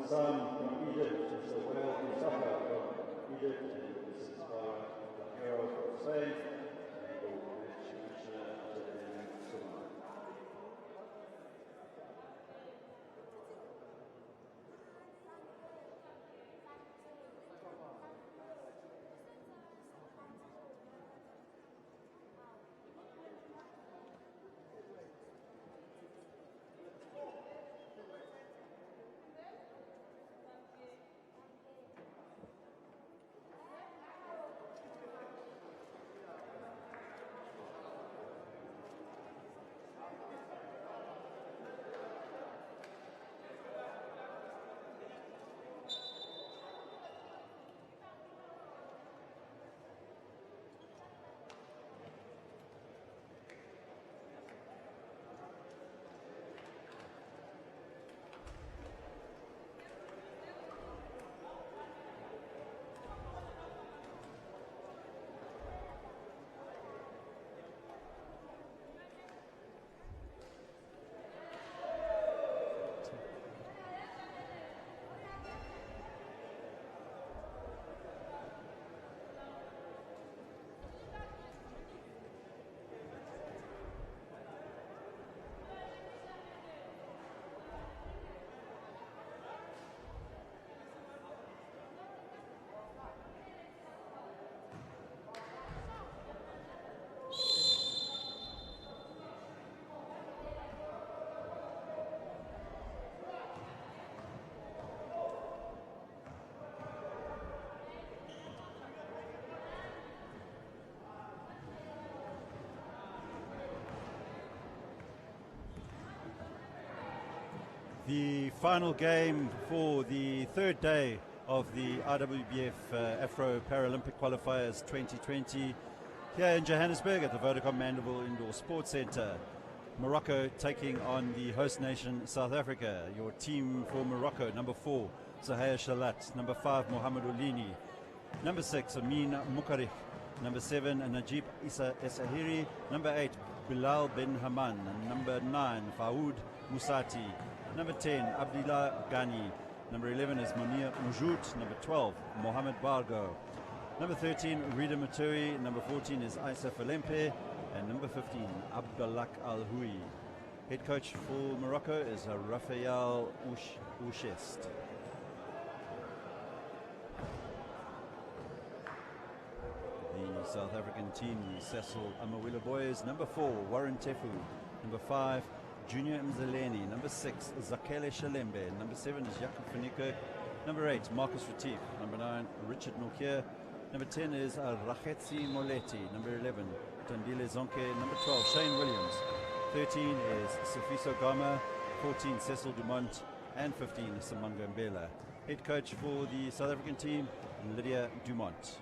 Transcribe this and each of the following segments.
Hassan from Egypt, Mr. Wael Mustafa from Egypt, and Mrs. Bahero from Spain, and your Commissioner Suma. The final game for the third day of the IWBF Afro Paralympic Qualifiers 2020 here in Johannesburg at the Vodacom Mandeville Indoor Sports Centre. Morocco taking on the host nation South Africa. Your team for Morocco: number 4, Zahaya Shalat; number 5, Mohamed Olini; number 6, Amin Mukarich; number 7, Najib Esahiri; number 8, Bilal bin Haman; and number 9, Faoud Musati; number 10, Abdullah Ghani; number 11 is Munir Mujut; number 12, Mohamed Bargo; number 13, Rida Matui; number 14 is Isa Falempe; and number 15, Abdullah Al-Hui. Head coach for Morocco is Rafael Ushest. The South African team, the Sasol Amawila boys: number 4, Warren Tefu; number 5, Junior Mzeleni; number 6, Zakele Shalembe; number 7 is Jakub Finiko; number 8, Marcus Retief; number 9, Richard Nokia; number 10 is Rachetsi Moleti; number 11, Tandile Zonke; number 12, Shane Williams; 13 is Sifiso Gama; 14, Cecil Dumont; and 15, Samanga Mbela. Head coach for the South African team, Lydia Dumont.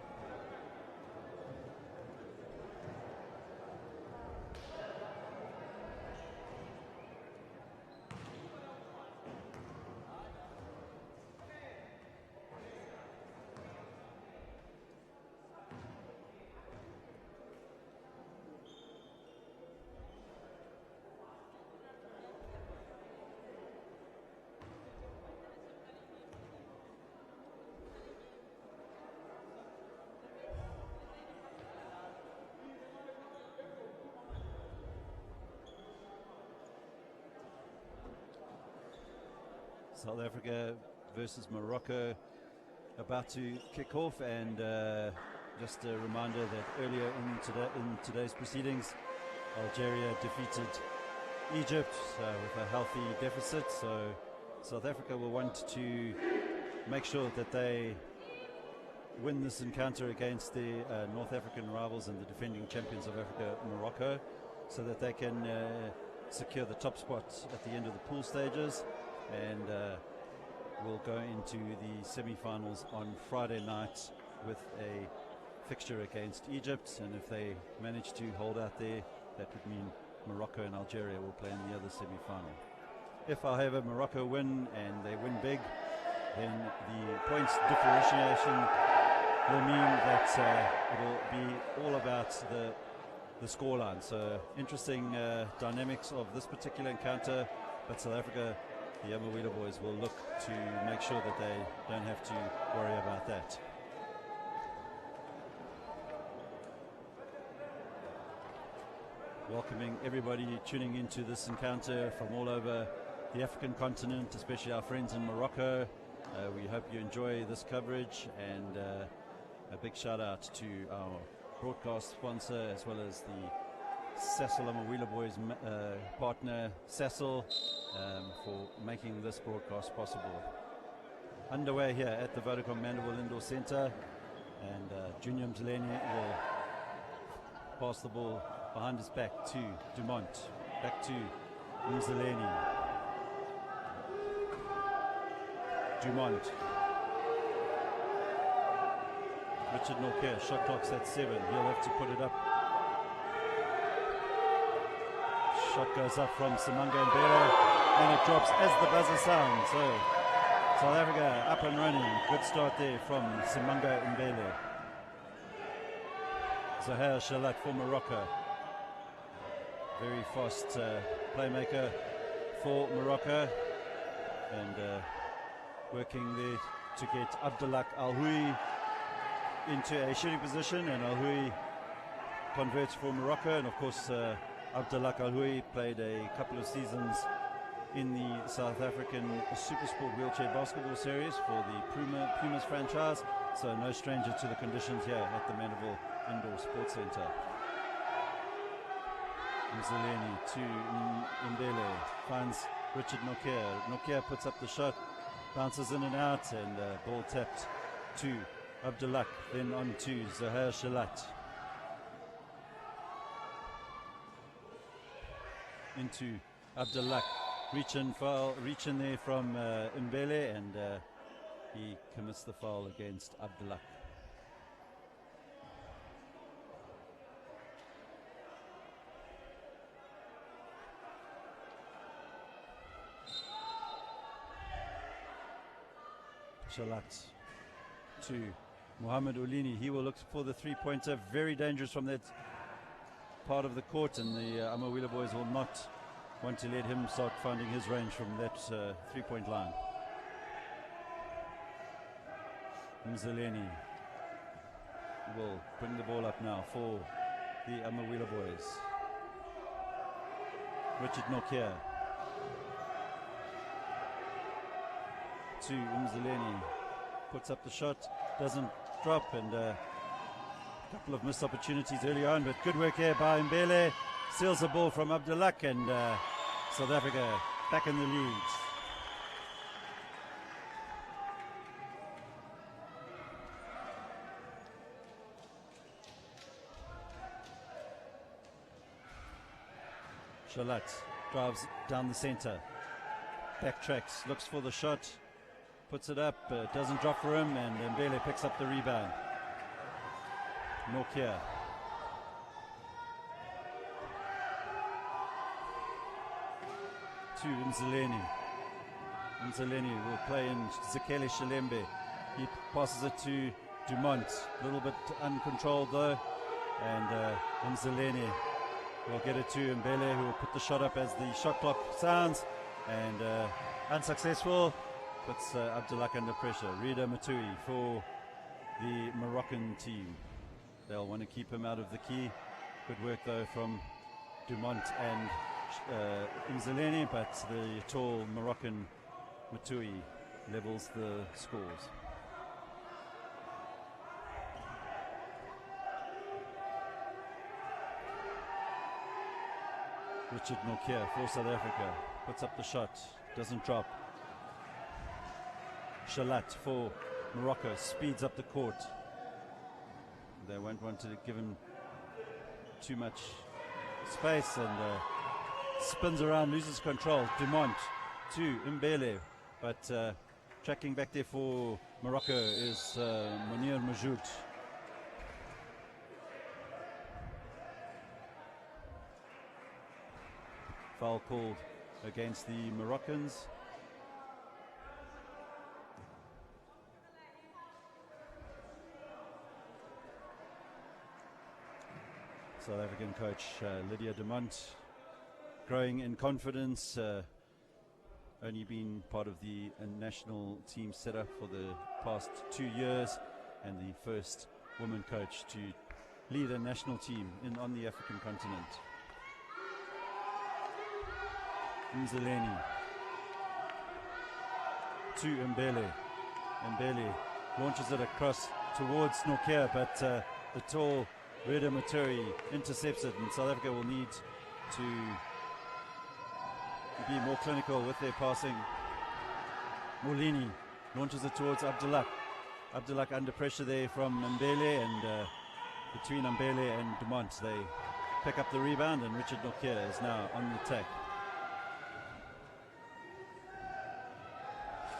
South Africa versus Morocco about to kick off, and just a reminder that earlier in today's proceedings, Algeria defeated Egypt with a healthy deficit, so South Africa will want to make sure that they win this encounter against the North African rivals and the defending champions of Africa, Morocco, so that they can secure the top spot at the end of the pool stages, and we'll go into the semi-finals on Friday night with a fixture against Egypt, and if they manage to hold out there, that would mean Morocco and Algeria will play in the other semi-final. If, however, Morocco win and they win big, then the points differentiation will mean that it'll be all about the scoreline. So interesting dynamics of this particular encounter, but South Africa the Amawila boys will look to make sure that they don't have to worry about that. Welcoming everybody tuning into this encounter from all over the African continent, especially our friends in Morocco. We hope you enjoy this coverage, and a big shout out to our broadcast sponsor as well as the Sasol Amawila Boys partner Sasol for making this broadcast possible. Underway here at the Vodacom Mandeville Indoor Centre, and Junior Mzileni will pass the ball behind his back to Dumont, back to Mzileni. Dumont. Richard Norquer, shot clock's at 7. He'll have to put it up. Shot goes up from Simanga and Bela, and it drops as the buzzer sounds. So South Africa up and running. Good start there from Simanga and Bela. Zahir Shalat for Morocco. Very fast playmaker for Morocco, and working there to get Abdullah Al-Hui into a shooting position, and Al-Hui converts for Morocco. And of course Abdullah Al-Hui played a couple of seasons in the South African Supersport Wheelchair Basketball Series for the Pumas franchise, so no stranger to the conditions here at the Mandeville Indoor Sports Centre. Mzileni to Mbele, finds Richard Norquer. Norquer puts up the shot, bounces in and out, and ball tapped to Abdullah, then on to Zahir Shalat. Into Abdullah, reach in there from Mbele, and he commits the foul against Abdullah. Shalat to Mohamed Ulini. He will look for the three-pointer. Very dangerous from that part of the court, and the Amawila boys will not want to let him start finding his range from that three-point line. Mzileni will bring the ball up now for the Amawila boys. Richard Norquer to Mzileni, puts up the shot, doesn't drop, and a couple of missed opportunities early on, but good work here by Mbele. Steals the ball from Abdullah, and South Africa back in the lead. Shalat drives down the center, backtracks, looks for the shot, puts it up, doesn't drop for him, and Mbele picks up the rebound. Norquer. To Mzileni. Mzileni will play in Zikele Shalembe. He passes it to Dumont. A little bit uncontrolled though, and Mzileni will get it to Mbele, who will put the shot up as the shot clock sounds, and unsuccessful. Puts Abdullah under pressure. Rida Matui for the Moroccan team. They'll want to keep him out of the key. Good work though from Dumont and Mzileni, but the tall Moroccan Matui levels the scores. Richard Norquer for South Africa puts up the shot, doesn't drop. Shalat for Morocco speeds up the court. They won't want to give him too much space, and spins around, loses control. Dumont to Mbele, but tracking back there for Morocco is Munir Majoud. Foul called against the Moroccans. South African coach Lydia Dumont growing in confidence, only been part of the national team setup for the past 2 years, and the first woman coach to lead a national team on the African continent. Mzaleni to Mbele. Mbele launches it across towards Nokia, but the tall Reda Maturi intercepts it, and South Africa will need to be more clinical with their passing. Molini launches it towards Abdullah. Abdullah under pressure there from Mbele, and between Mbele and Dumont, they pick up the rebound, and Richard Nokia is now on the attack.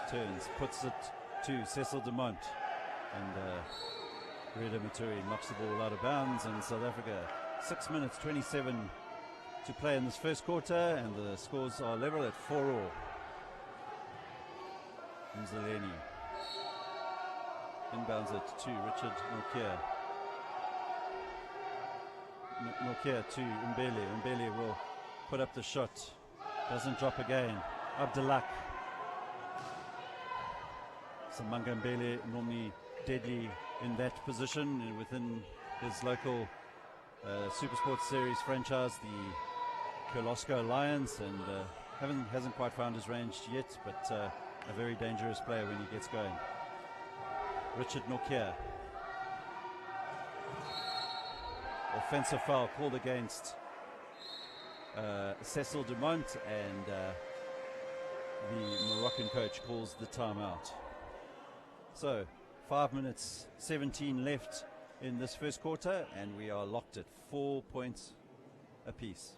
Turns, puts it to Sasol Dumont, and Reda Maturi knocks the ball out of bounds, and South Africa 6 minutes 27 to play in this first quarter, and the scores are level at 4-all. Mzaleni inbounds it to Richard Nokia. Nokia to Mbele. Mbele will put up the shot. Doesn't drop again. Abdullah. Samanga Mbele, normally deadly in that position within his local Super Sports Series franchise, the Kolosco Lions, and hasn't quite found his range yet, but a very dangerous player when he gets going. Richard Nokia. Offensive foul called against Sasol Dumont, and the Moroccan coach calls the timeout. So 5 minutes 17 left in this first quarter, and we are locked at 4 points apiece.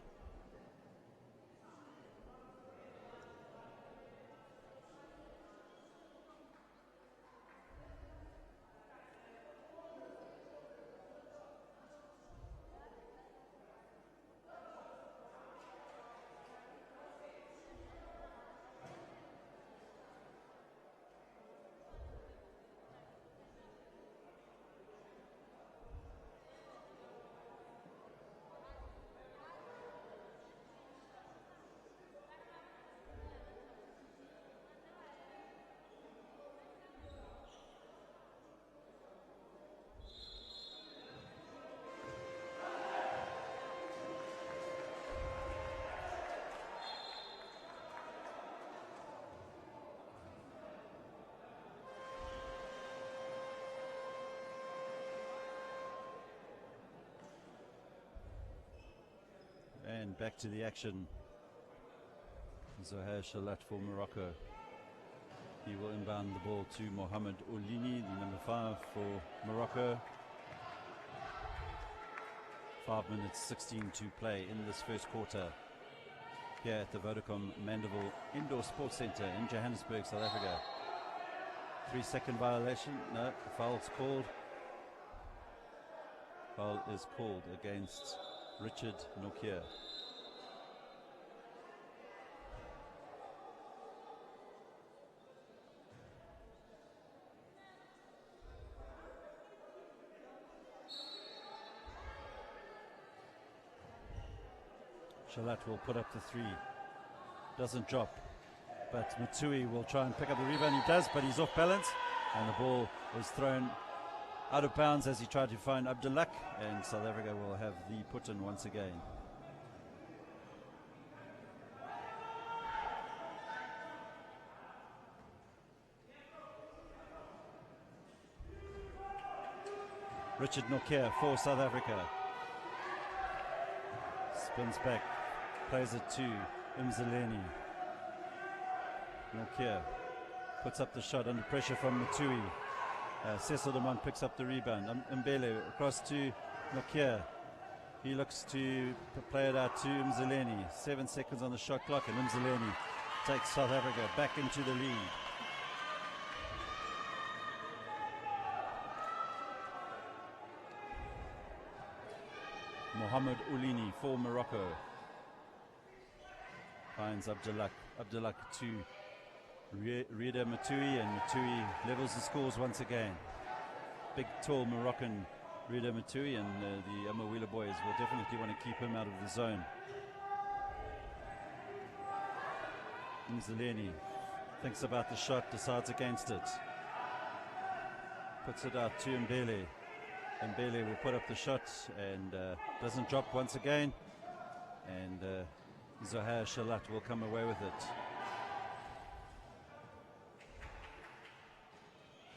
And back to the action. Zohair Shalat for Morocco. He will inbound the ball to Mohamed Oulini, the number 5 for Morocco. 5 minutes 16 to play in this first quarter here at the Vodacom Mandeville Indoor Sports Centre in Johannesburg, South Africa. 3-second violation. No, foul's called. Foul is called against Richard Nokia. Shalat will put up the 3. Doesn't drop, but Matui will try and pick up the rebound. He does, but he's off balance, and the ball is thrown out of bounds as he tried to find Abdullah, and South Africa will have the put-in once again. Richard Nokia for South Africa. Spins back, plays it to Mzaleni. Nokia puts up the shot under pressure from Matui. Sasol Dumont picks up the rebound. Mbele across to Nokia. He looks to play it out to Mzaleni. 7 seconds on the shot clock, and Mzaleni takes South Africa back into the lead. Mohamed Oulini for Morocco. Finds Abdullah. Abdullah to Reda Matui, and Matui levels the scores once again. Big, tall Moroccan Reda Matui, and the Amawila boys will definitely want to keep him out of the zone. Mzileni thinks about the shot, decides against it. Puts it out to Mbele. Mbele will put up the shot and doesn't drop once again. And Zohar Shalat will come away with it.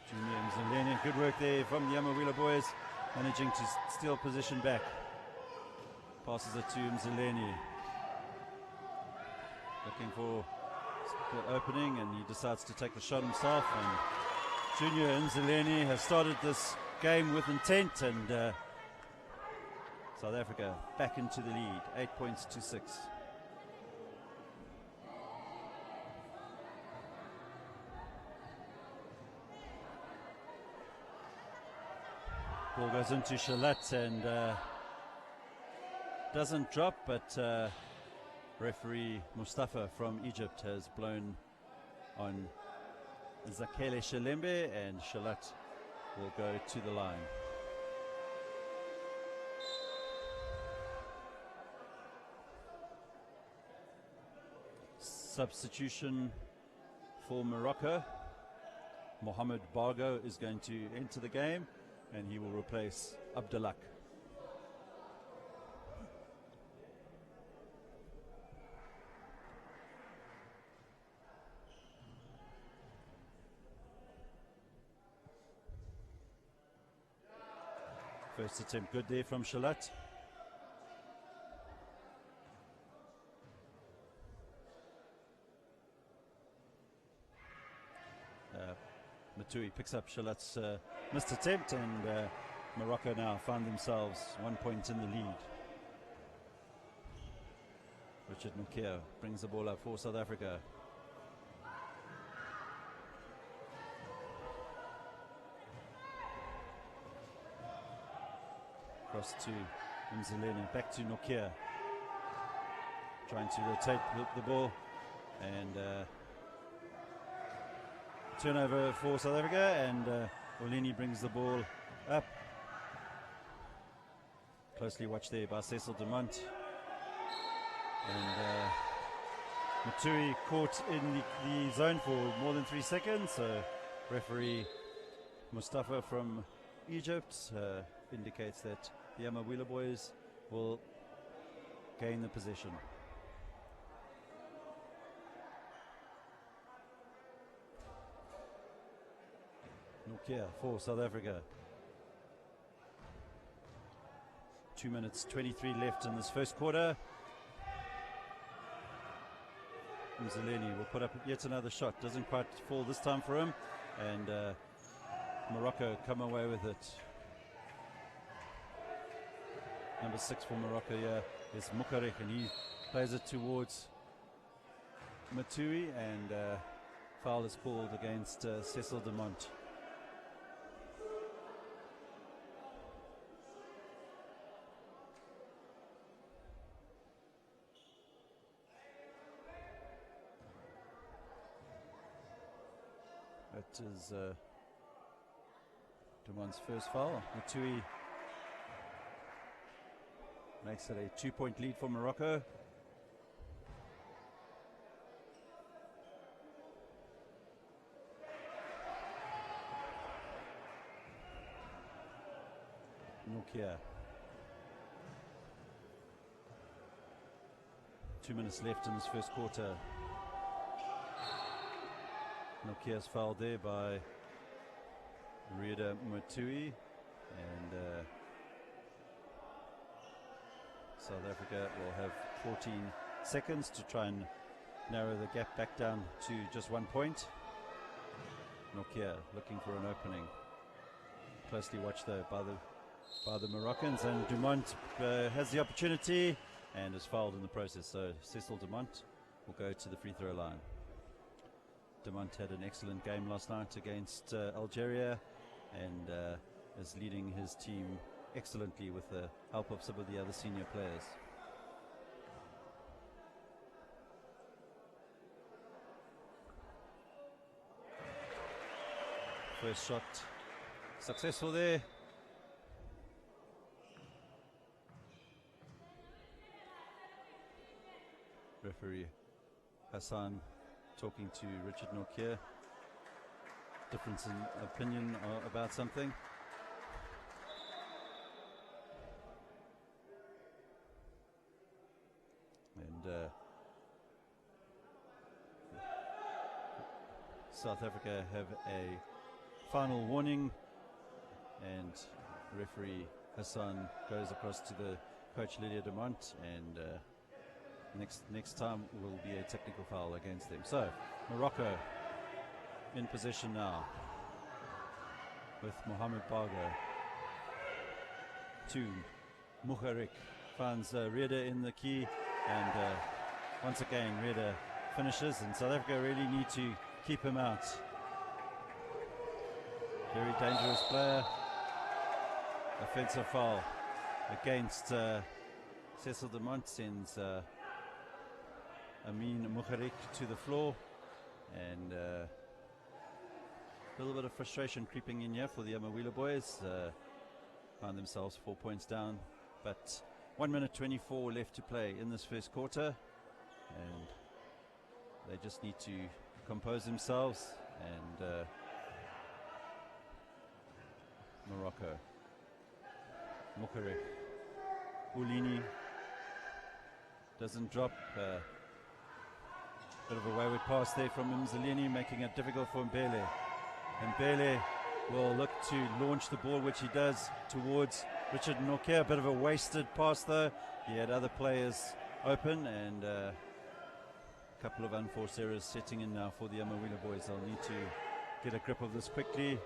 Junior Mzileni, good work there from the Yamawila boys, managing to steal position back. Passes it to Mzileni. Looking for the opening, and he decides to take the shot himself. And Junior Mzileni has started this game with intent, and South Africa back into the lead, 8 points to 6. Ball goes into Shalat and doesn't drop, but referee Mustafa from Egypt has blown on Zakele Shalembe, and Shalat will go to the line. Substitution for Morocco. Mohamed Bargo is going to enter the game, and he will replace Abdullah. First attempt good there from Shalat. Matui picks up Shalat's missed attempt, and Morocco now find themselves 1 point in the lead. Richard Nokia brings the ball up for South Africa. Across to Mzileni, back to Nokia. Trying to rotate the ball, and turnover for South Africa, and Oleni brings the ball up. Closely watched there by Cecil Dumont. And Matui caught in the zone for more than 3 seconds, so referee Mustafa from Egypt indicates that the Yamawila boys will gain the possession. Nokia for South Africa. 2 minutes 23 left in this first quarter. Mzileni will put up yet another shot. Doesn't quite fall this time for him, and Morocco come away with it. Number 6 for Morocco here is Mukarek, and he plays it towards Matui, and foul is called against Cecil Dumont. That is Dumont's first foul. Matui makes it a 2-point lead for Morocco. Nokia. 2 minutes left in this first quarter. Nokia's fouled there by Rida Matui, and South Africa will have 14 seconds to try and narrow the gap back down to just 1 point. Nokia looking for an opening. Closely watched though by the Moroccans, and Dumont has the opportunity and is fouled in the process. So Cecil Dumont will go to the free throw line. Dumont had an excellent game last night against Algeria, and is leading his team excellently with the help of some of the other senior players. First shot successful there. Referee Hassan talking to Richard Norkier. Difference in opinion about something. And South Africa have a final warning, and referee Hassan goes across to the coach Lydia Demont, and next time will be a technical foul against them. So Morocco in possession now with Mohamed Bargo to Mukharik, finds Reda in the key, and once again Reda finishes, and South Africa really need to keep him out. Very dangerous player. Offensive foul against Cecil Demont, sends Amin Mukharik to the floor, and a little bit of frustration creeping in here for the Amawila boys. Find themselves 4 points down, but 1 minute 24 left to play in this first quarter, and they just need to compose themselves. And Morocco, Mukharik, Ulini doesn't drop. Bit of a wayward pass there from Mzilini, making it difficult for Mbele. And Mbele will look to launch the ball, which he does, towards Richard Norkier. A bit of a wasted pass though. He had other players open, and a couple of unforced errors setting in now for the Amawila boys. They'll need to get a grip of this quickly.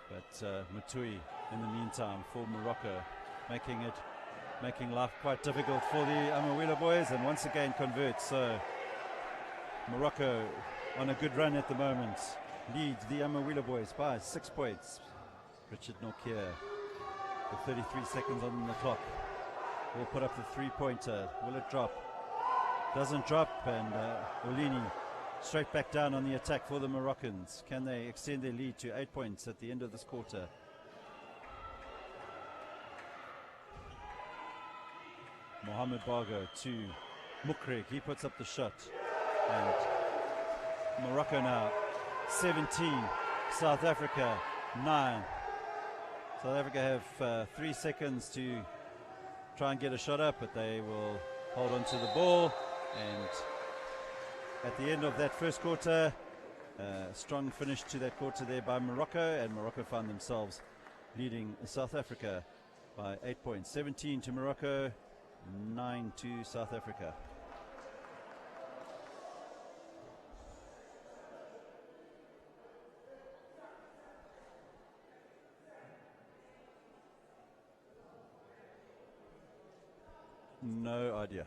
But Matui, in the meantime, for Morocco, making life quite difficult for the Amawila boys, and once again converts. So Morocco on a good run at the moment, leads the Amawila boys by 6 points. Richard Norkier with 33 seconds on the clock will put up the three-pointer. Will it drop? Doesn't drop, and Olini straight back down on the attack for the Moroccans. Can they extend their lead to 8 points at the end of this quarter? Mohamed Bargo to Mukrik. He puts up the shot. And Morocco now 17, South Africa 9. South Africa have 3 seconds to try and get a shot up, but they will hold on to the ball. And at the end of that first quarter, strong finish to that quarter there by Morocco, and Morocco found themselves leading South Africa by 8 points. 17 to Morocco, 9 to South Africa. No idea.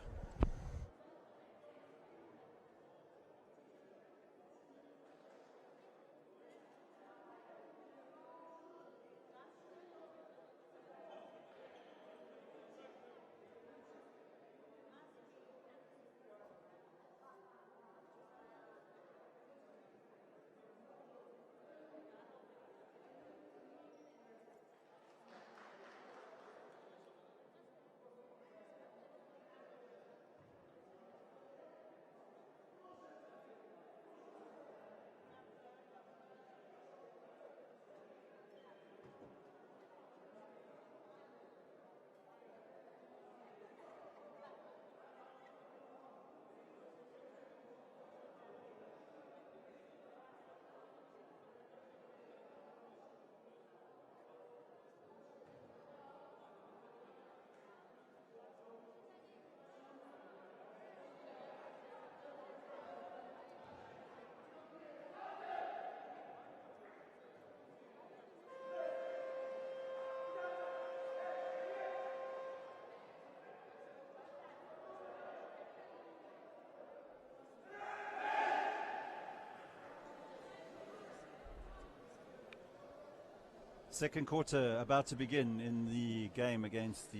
Second quarter about to begin in the game against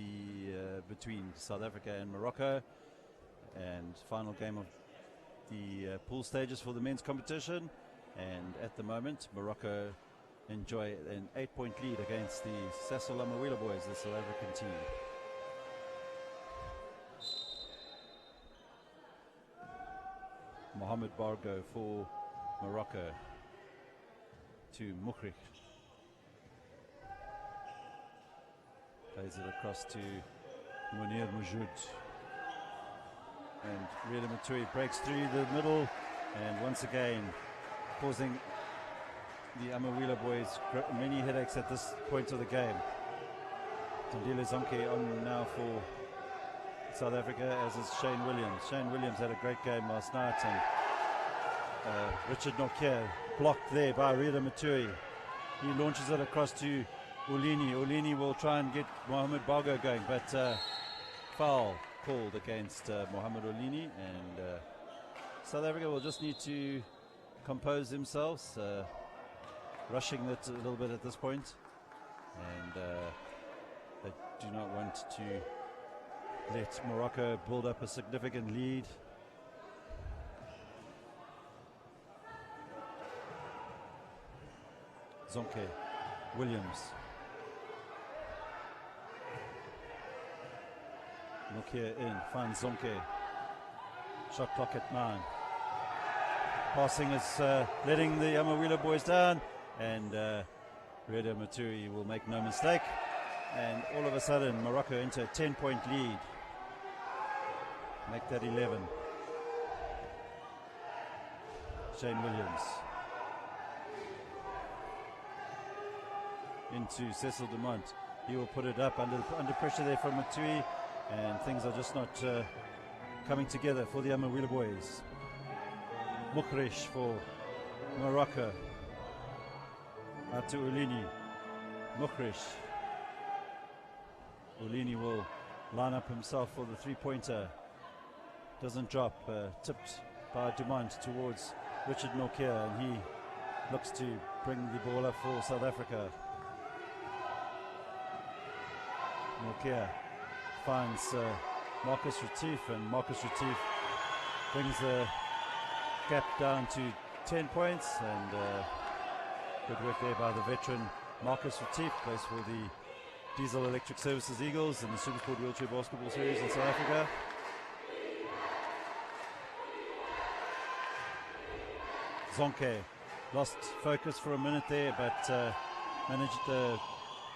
between South Africa and Morocco, and final game of the pool stages for the men's competition. And at the moment, Morocco enjoy an 8-point lead against the Sasol Amawila boys, the South African team. Mohamed Bargo for Morocco to Mukhrich. Plays it across to Munir Mujud. And Reda Matui breaks through the middle and once again causing the Amawila boys many headaches at this point of the game. Tandile Zonke on now for South Africa, as is Shane Williams. Shane Williams had a great game last night, and Richard Nokia blocked there by Reda Matui. He launches it across to Ulini. Ulini will try and get Mohamed Bargo going, but foul called against Mohamed Ulini, and South Africa will just need to compose themselves, rushing it a little bit at this point, and they do not want to let Morocco build up a significant lead. Zonke, Williams, Nokia in, finds Zonke. Shot clock at 9. Passing is letting the Amawila boys down, and Reda Matui will make no mistake. And all of a sudden, Morocco into a 10-point lead. Make that 11. Shane Williams. Into Sasol Dumont. He will put it up under pressure there from Matui, and things are just not coming together for the Amawila boys. Mukhrich for Morocco. Out to Ulini. Mukhrich. Ulini will line up himself for the three-pointer. Doesn't drop. Tipped by Dumont towards Richard Nokia, and he looks to bring the ball up for South Africa. Nokia finds Marcus Retief, and Marcus Retief brings the gap down to 10 points, and good work there by the veteran Marcus Retief. Plays for the Diesel Electric Services Eagles in the Supersport Wheelchair Basketball Series in South Africa. Zonke lost focus for a minute there, but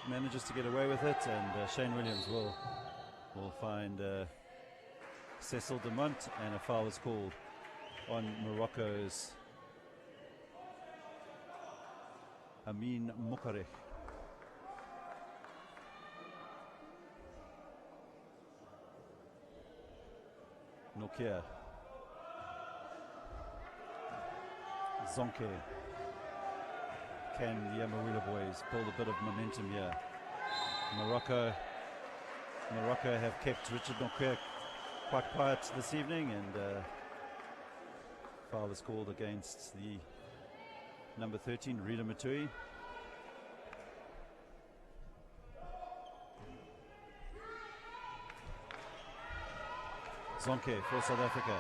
manages to get away with it, and Shane Williams will find Sasol Dumont, and a foul is called on Morocco's Amin Mukhrich. Nokia. Zonke. Can the Amawila boys build a bit of momentum here? Morocco have kept Richard Nokia quite quiet this evening, and foul is called against the number 13, Reda Matui. Zonke for South Africa.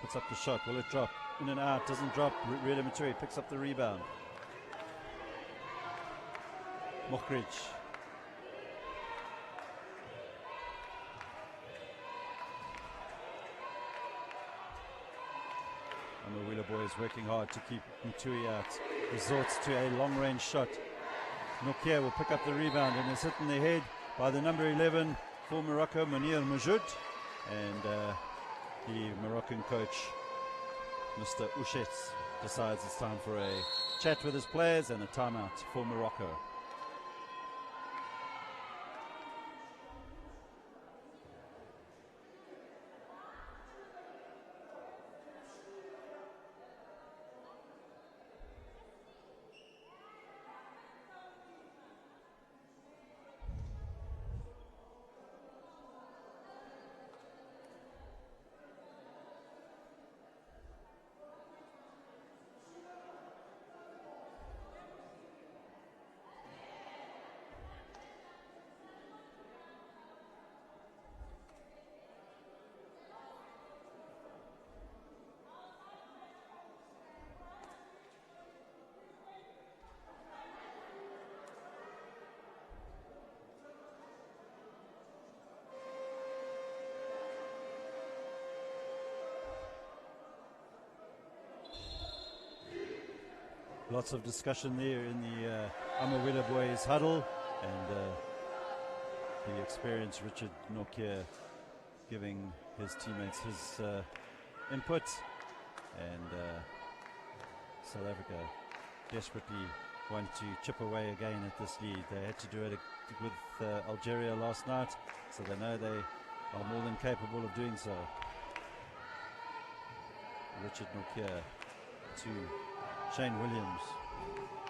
Puts up the shot. Will it drop? In and out. Doesn't drop. Reda Matui picks up the rebound. Mukhrich. Amawila boys working hard to keep Matui out. Resorts to a long-range shot. Nokia will pick up the rebound, and is hit in the head by the number 11 for Morocco, Munir Mujud, and the Moroccan coach, Mr. Ushetz, decides it's time for a chat with his players and a timeout for Morocco. Lots of discussion there in the Amawila boys huddle, and the experienced Richard Nokia giving his teammates his input, and South Africa desperately want to chip away again at this lead. They had to do it with Algeria last night, so they know they are more than capable of doing so. Richard Nokia to Shane Williams.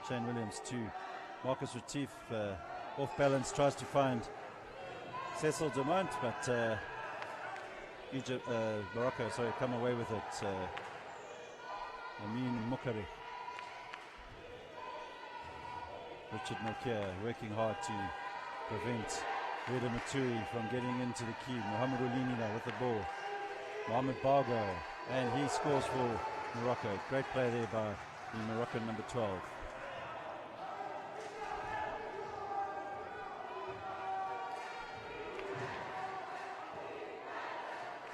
Shane Williams to Marcus Retief. Off balance, tries to find Sasol Dumont, but Morocco, come away with it. Amin Mukari. Richard Nokia working hard to prevent Reda Maturi from getting into the key. Mohamed Oulini now with the ball. Mohamed Bargo, and he scores for Morocco. Great play there by the Moroccan number 12.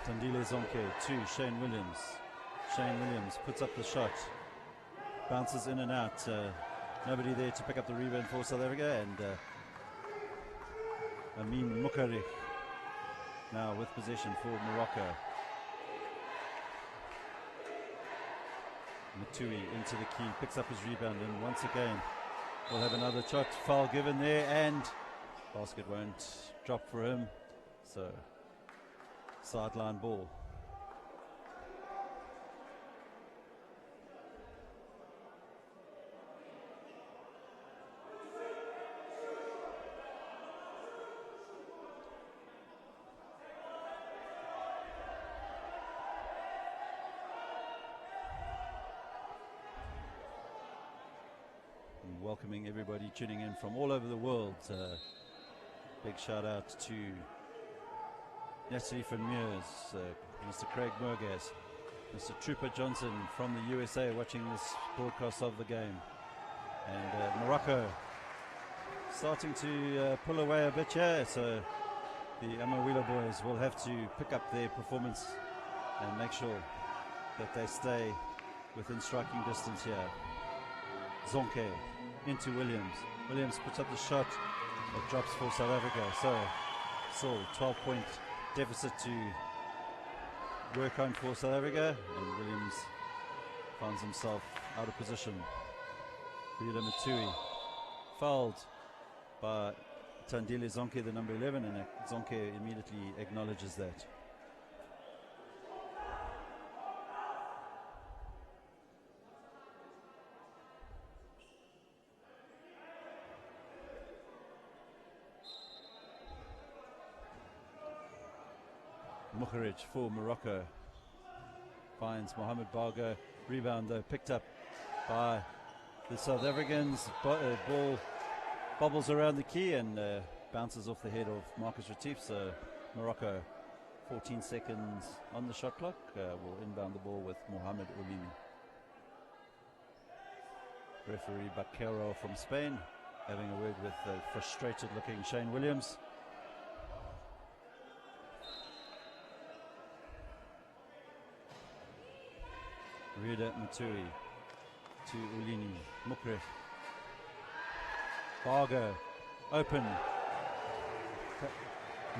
Tandile Zonke to Shane Williams. Shane Williams puts up the shot. Bounces in and out. Nobody there to pick up the rebound for South Africa, and Amin Mukari now with possession for Morocco. Matui into the key, picks up his rebound, and once again we'll have another shot. Foul given there, and basket won't drop for him, so sideline ball. Welcoming everybody tuning in from all over the world. Big shout out to Natalie van Meers, Mr. Craig Murgas, Mr. Trooper Johnson from the USA watching this broadcast of the game. And Morocco starting to pull away a bit here, so the Amawila boys will have to pick up their performance and make sure that they stay within striking distance here. Zonke into Williams. Williams puts up the shot. It drops for South Africa. So 12-point deficit to work on for South Africa, and Williams finds himself out of position. Reda Matui fouled by Tandile Zonke, the number 11, and Zonke immediately acknowledges that. Mukharij for Morocco finds Mohamed Bargo. Rebound though picked up by the South Africans. Ball bobbles around the key and bounces off the head of Marcus Retief. So Morocco, 14 seconds on the shot clock, will inbound the ball with Mohamed Oulini. Referee Baquero from Spain having a word with the frustrated looking Shane Williams. Reda Matui to Oulini. Mukre. Bargo open.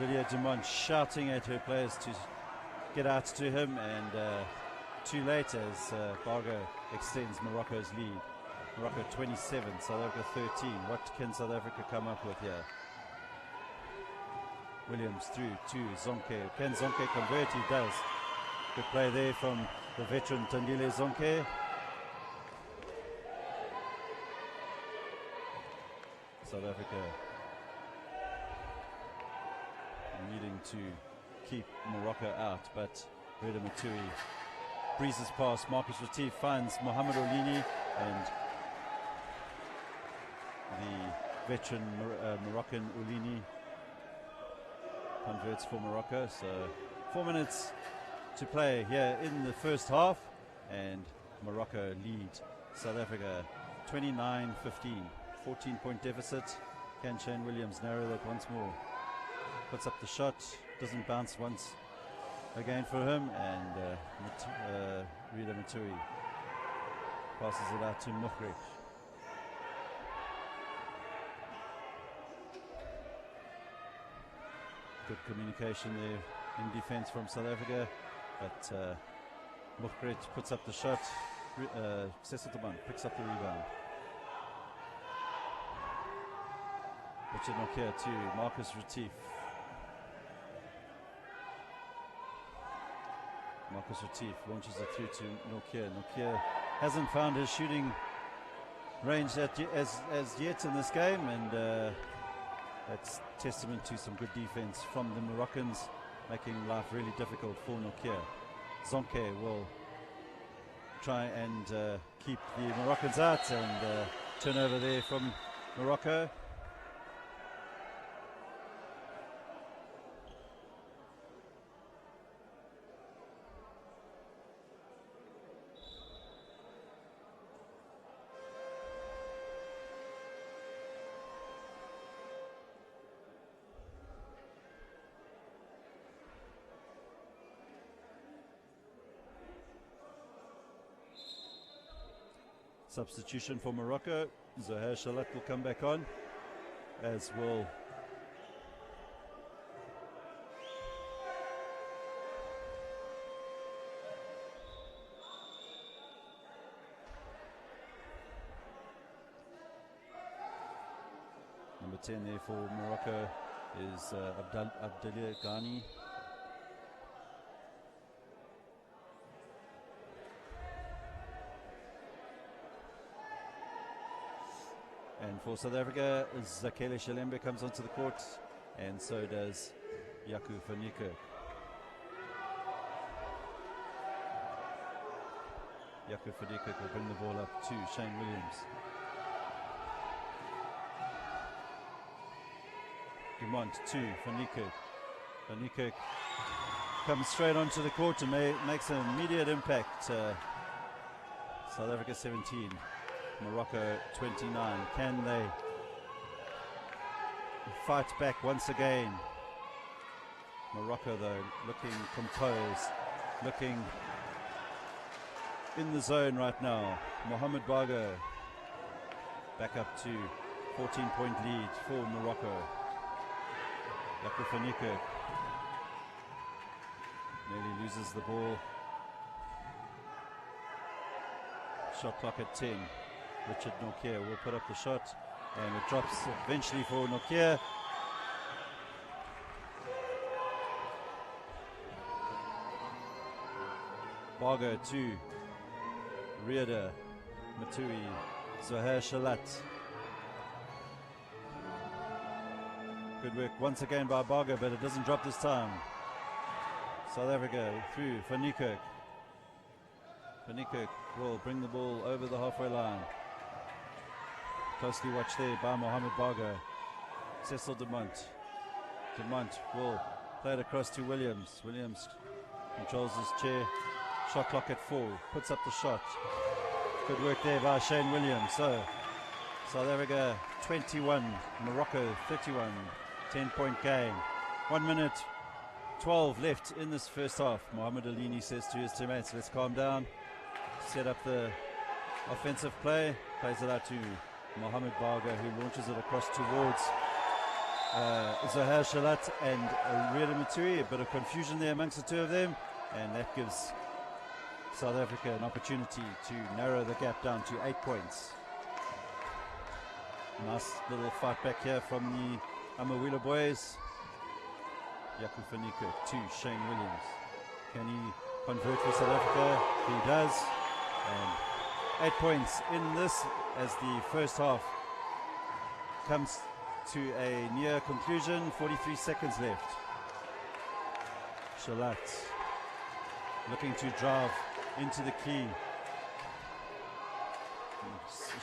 Lydia Dumont shouting at her players to get out to him, and too late as Bargo extends Morocco's lead. Morocco 27, South Africa 13. What can South Africa come up with here? Williams through to Zonke. Can Zonke convert? He does. Good play there from the veteran Tandile Zonke. South Africa needing to keep Morocco out, but Reda Matui breezes past. Marcus Retief finds Mohamed Oulini, and the veteran Moroccan Oulini converts for Morocco. So 4 minutes to play here in the first half, and Morocco lead South Africa 29-15, 14-point deficit. Can Shane Williams narrow that once more? Puts up the shot, doesn't bounce once again for him, and Reda Matui passes it out to Mukhrij. Good communication there in defense from South Africa, but Mukhrit puts up the shot. Sasol picks up the rebound. Richard Nokia to Marcus Retief. Marcus Retief launches it through to Nokia. Nokia hasn't found his shooting range as yet in this game, and that's testament to some good defense from the Moroccans, making life really difficult for Nokia. Zonke will try and keep the Moroccans out, and turnover there from Morocco. Substitution for Morocco. Zohair Shalat will come back on, as will number 10 there for Morocco is Abdelia Ghani. And for South Africa, Zakele Shalembe comes onto the court, and so does Yaku Faniko. Yaku Faniko will bring the ball up to Shane Williams. Dumont to Faniko. Faniko comes straight onto the court and makes an immediate impact. South Africa 17. Morocco 29. Can they fight back once again? Morocco, though, looking composed, looking in the zone right now. Mohamed Bago back up to 14-point lead for Morocco. Yakufaniko nearly loses the ball. Shot clock at 10. Richard Nokia will put up the shot, and it drops eventually for Nokia. Bago to Riada, Matui, Zohair Shalat. Good work once again by Bago, but it doesn't drop this time. South Africa through Faniko. Faniko will bring the ball over the halfway line. Closely watched there by Mohamed Bago. Cecil Dumont. Dumont will play it across to Williams. Williams controls his chair. Shot clock at 4. Puts up the shot. Good work there by Shane Williams. So South Africa 21, Morocco 31. 10-point game. 1 minute 12 left in this first half. Mohamed Alini says to his teammates, let's calm down. Set up the offensive play. Plays it out to Mohamed Bago, who launches it across towards Zohair Shalat and Riada Matui. A bit of confusion there amongst the two of them, and that gives South Africa an opportunity to narrow the gap down to 8 points. Nice little fight back here from the Amawila boys. Yaku Faniko to Shane Williams. Can he convert for South Africa? He does. And 8 points in this as the first half comes to a near conclusion. 43 seconds left. Shalat looking to drive into the key.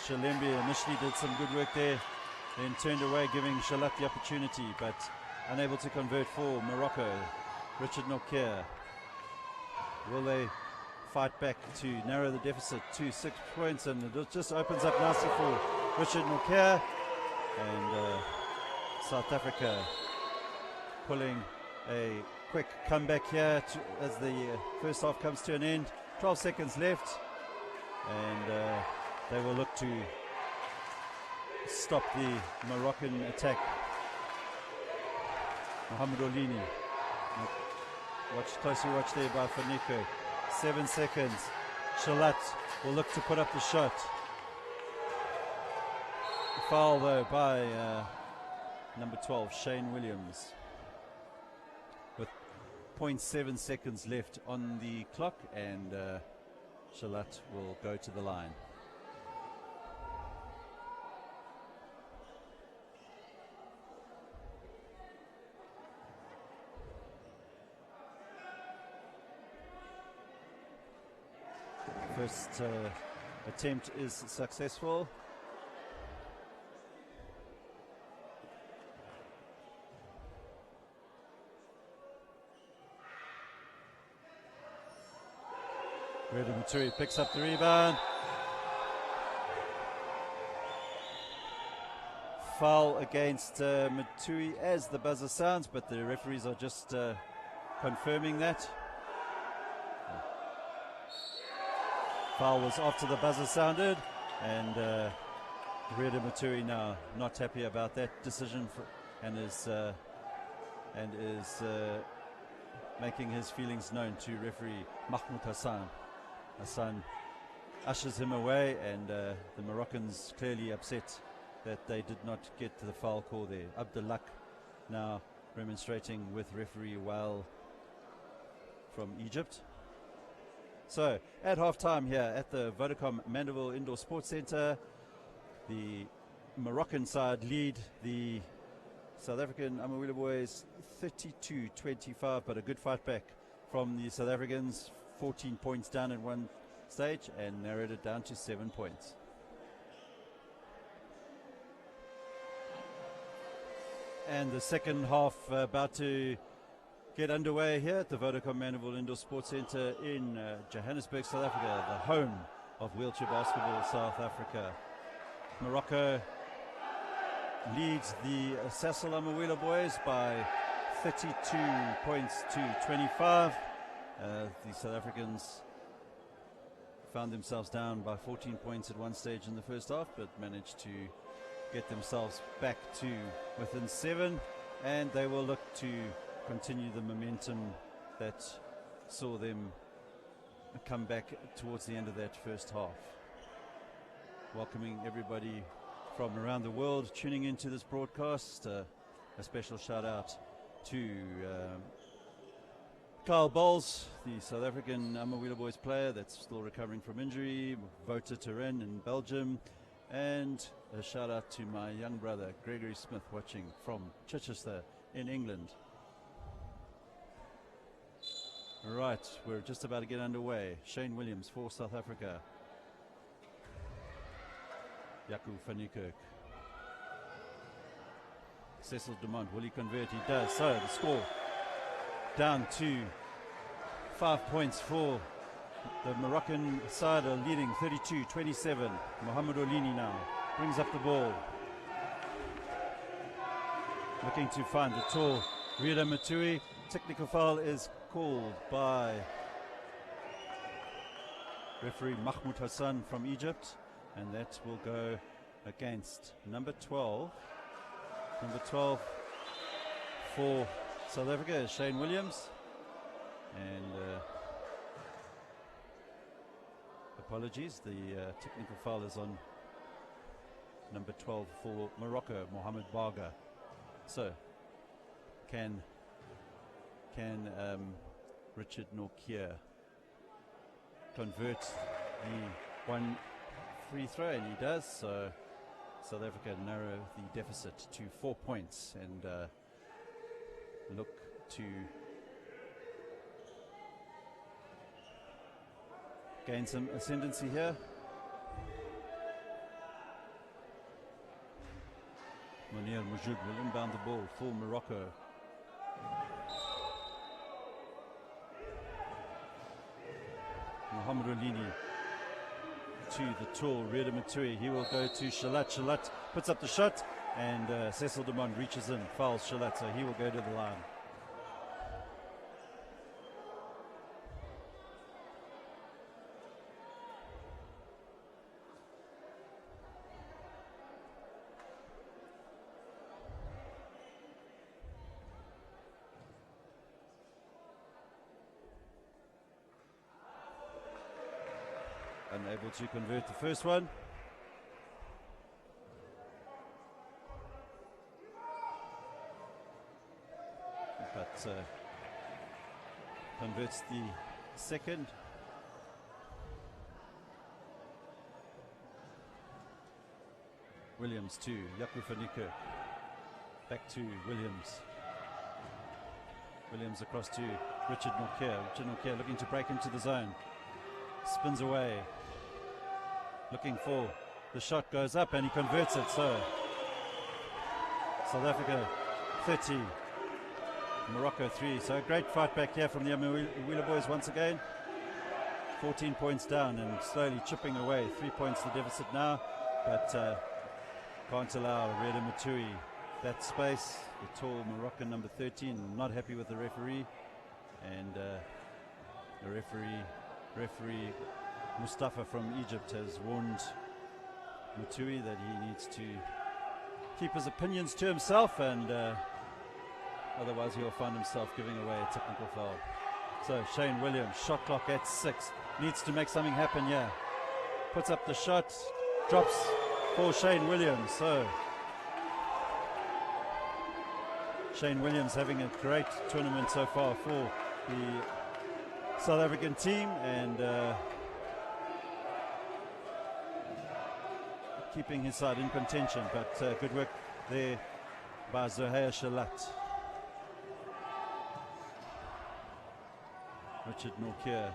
Shalembe initially did some good work there, then turned away, giving Shalat the opportunity, but unable to convert for Morocco. Richard Nokia. Will they fight back to narrow the deficit to 6 points? And it just opens up nicely for Richard Nokia. And South Africa pulling a quick comeback here as the first half comes to an end. 12 seconds left. And they will look to stop the Moroccan attack. Mohamed Olini. Closely watch there by Faniko. 7 seconds. Shalat will look to put up the shot. Foul though by number 12, Shane Williams. With 0.7 seconds left on the clock, and Shalat will go to the line. First attempt is successful. Reda Maturi picks up the rebound. Foul against Matui as the buzzer sounds, but the referees are just confirming that. Foul was after the buzzer sounded, and Reda Maturi now not happy about that decision and is making his feelings known to referee Mahmoud Hassan. Hassan ushers him away, and the Moroccans clearly upset that they did not get to the foul call there. Abdullah now remonstrating with referee Wal from Egypt. So at halftime here at the Vodacom Mandeville Indoor Sports Centre, the Moroccan side lead the South African Amawila boys 32-25, but a good fight back from the South Africans. 14 points down at one stage and narrowed it down to 7 points. And the second half about to get underway here at the Vodacom Mandeville Indoor Sports Centre in Johannesburg, South Africa, the home of wheelchair basketball, South Africa. Morocco leads the Sasol Amawila boys by 32 points to 25. The South Africans found themselves down by 14 points at one stage in the first half, but managed to get themselves back to within 7, and they will look to continue the momentum that saw them come back towards the end of that first half. Welcoming everybody from around the world tuning into this broadcast. A special shout out to Kyle Bowles, the South African Amawila boys player that's still recovering from injury, Vota Turin in Belgium, and a shout out to my young brother Gerry Smith watching from Chichester in England. Right, we're just about to get underway. Shane Williams for South Africa. Jaco van Niekerk. Cecil Dumont, will he convert? He does. So the score down to 5 points for the Moroccan side, are leading 32-27. Mohamed Olini now brings up the ball. Looking to find the tall Reda Matui. Technical foul is called by referee Mahmoud Hassan from Egypt, and that will go against number 12. Number 12 for South Africa is Shane Williams, and apologies, the technical foul is on number 12 for Morocco, Mohamed Barga. So can Richard Norkier convert the one free throw, and he does. So South Africa narrow the deficit to 4 points and look to gain some ascendancy here. Mounir Moujoud will inbound the ball for Morocco. Mohamed Olini to the tall Reda Matui. He will go to Shalat. Shalat puts up the shot, and Cecil Dumont reaches in, fouls Shalat, so he will go to the line. able to convert the first one. But converts the second. Williams to Jaco van Niekerk. Back to Williams. Williams across to Richard Nortje. Richard Nortje looking to break into the zone. Spins away. Looking for the shot, goes up and he converts it. So South Africa 30, Morocco 3. So a great fight back here from the Wheeler boys once again. 14 points down and slowly chipping away. 3 points the deficit now, but can't allow Reda Matui that space. The tall Moroccan number 13 not happy with the referee, and the referee Mustafa from Egypt has warned Matui that he needs to keep his opinions to himself, and otherwise he'll find himself giving away a technical foul. So Shane Williams, shot clock at 6, needs to make something happen here. Puts up the shot, drops for Shane Williams. So Shane Williams having a great tournament so far for the South African team, and keeping his side in contention, but good work there by Zohaya Shalat. Richard Nortje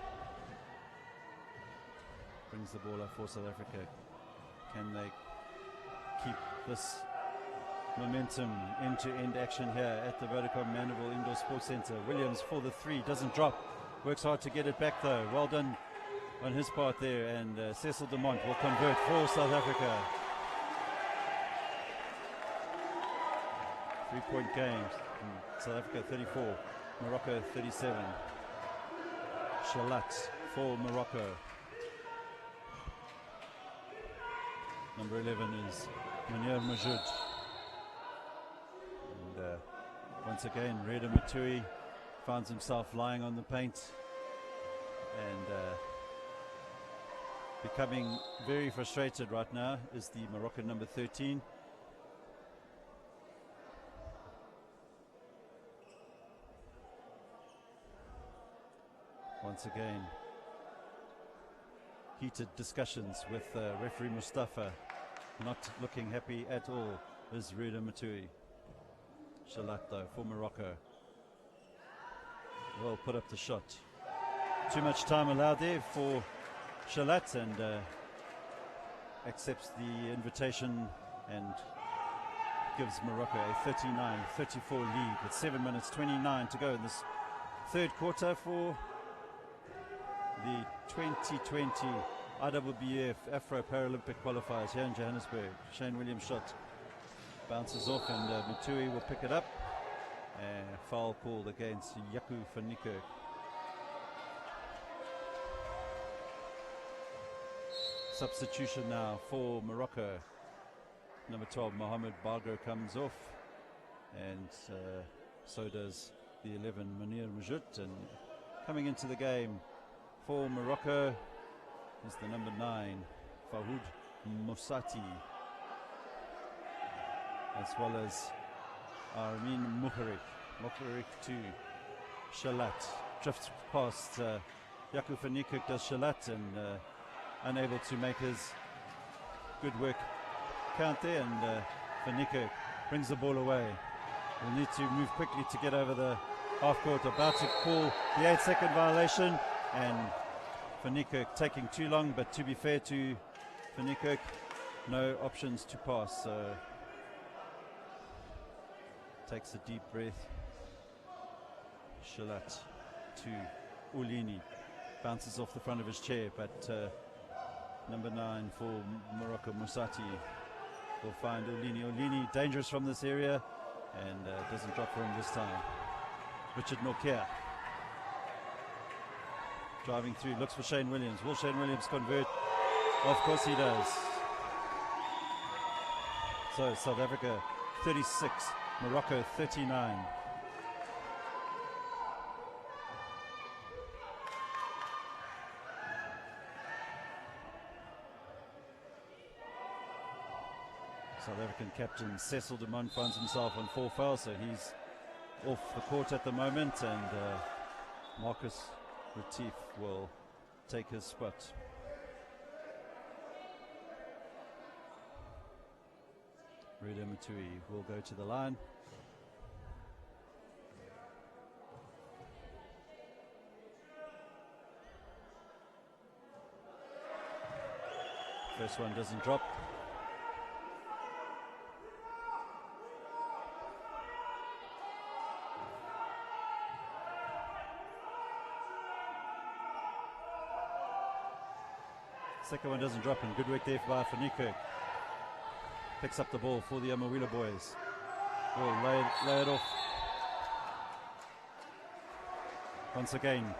brings the ball up for South Africa. Can they keep this momentum, end-to-end action here at the Vodacom Mandeville Indoor Sports Centre? Williams for the 3, doesn't drop, works hard to get it back though. Well done on his part there, and Cecil Demont will convert for South Africa. 3-point game. South Africa 34, Morocco 37. Shalat for Morocco. Number 11 is Munir Majoud. And once again, Reda Matui finds himself lying on the paint and becoming very frustrated right now is the Moroccan number 13. Once again, heated discussions with referee Mustafa. Not looking happy at all is Reda Matui. Shalat though for Morocco. Well put up the shot. Too much time allowed there for Shalat, and accepts the invitation and gives Morocco a 39-34 lead with 7 minutes 29 to go in this third quarter for the 2020 IWBF Afro Paralympic Qualifiers here in Johannesburg. Shane Williams' shot bounces off, and Matui will pick it up. Foul called against Jaco van Niekerk. Substitution now for Morocco. Number 12, Mohamed Bargo, comes off, and so does the 11, Munir Majoud. And coming into the game for Morocco is the number 9, Fahoud Moussati, as well as Armin Muharik to Shalat. Drifts past Jaco van Niekerk, does Shalat, and unable to make his good work count there, and van Niekerk brings the ball away. We'll need to move quickly to get over the half court. About to call the 8-second violation, and van Niekerk taking too long, but to be fair to van Niekerk, no options to pass, so takes a deep breath. Shalat to Ulini, bounces off the front of his chair, but number 9 for Morocco, Moussati, will find Ulini. Ulini dangerous from this area, and doesn't drop for him this time. Richard Nortje driving through, looks for Shane Williams. Will Shane Williams convert? Of course he does. So South Africa 36, Morocco 39. South African captain Sasol finds himself on 4 fouls, so he's off the court at the moment, and Marcus Retief will take his spot. Rida Matui will go to the line. First one doesn't drop. Second one doesn't drop, and good work there by Van Niekerk. Picks up the ball for the Amawila boys. Will lay it off. Once again,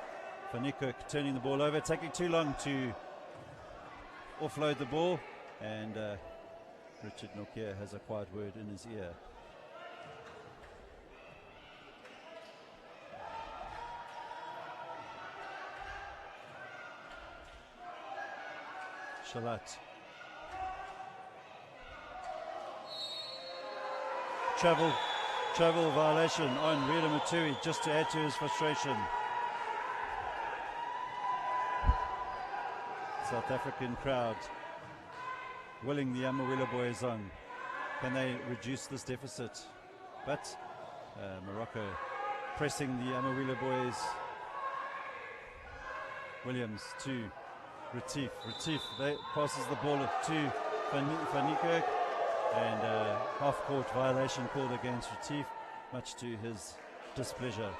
Van Niekerk turning the ball over, taking too long to offload the ball, and Richard Nokia has a quiet word in his ear. Shalat. Travel violation on Rida Matui, just to add to his frustration. South African crowd willing the Amawila boys on. Can they reduce this deficit? But Morocco pressing the Amawila boys. Williams to Retief. Retief passes the ball to Van Niekerk, and half-court violation called against Retief, much to his displeasure.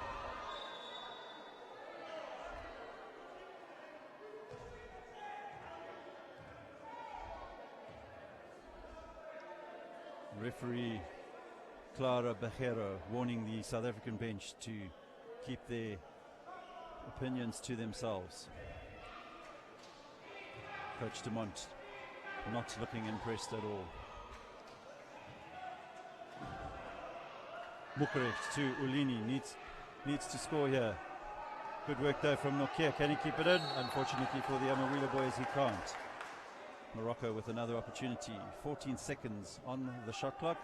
Referee Clara Bajero warning the South African bench to keep their opinions to themselves. Coach Dumont not looking impressed at all. Bucharest to Ulini, needs to score here. Good work though from Nokia. Can he keep it in? Unfortunately for the Amawila boys, he can't. Morocco with another opportunity. 14 seconds on the shot clock,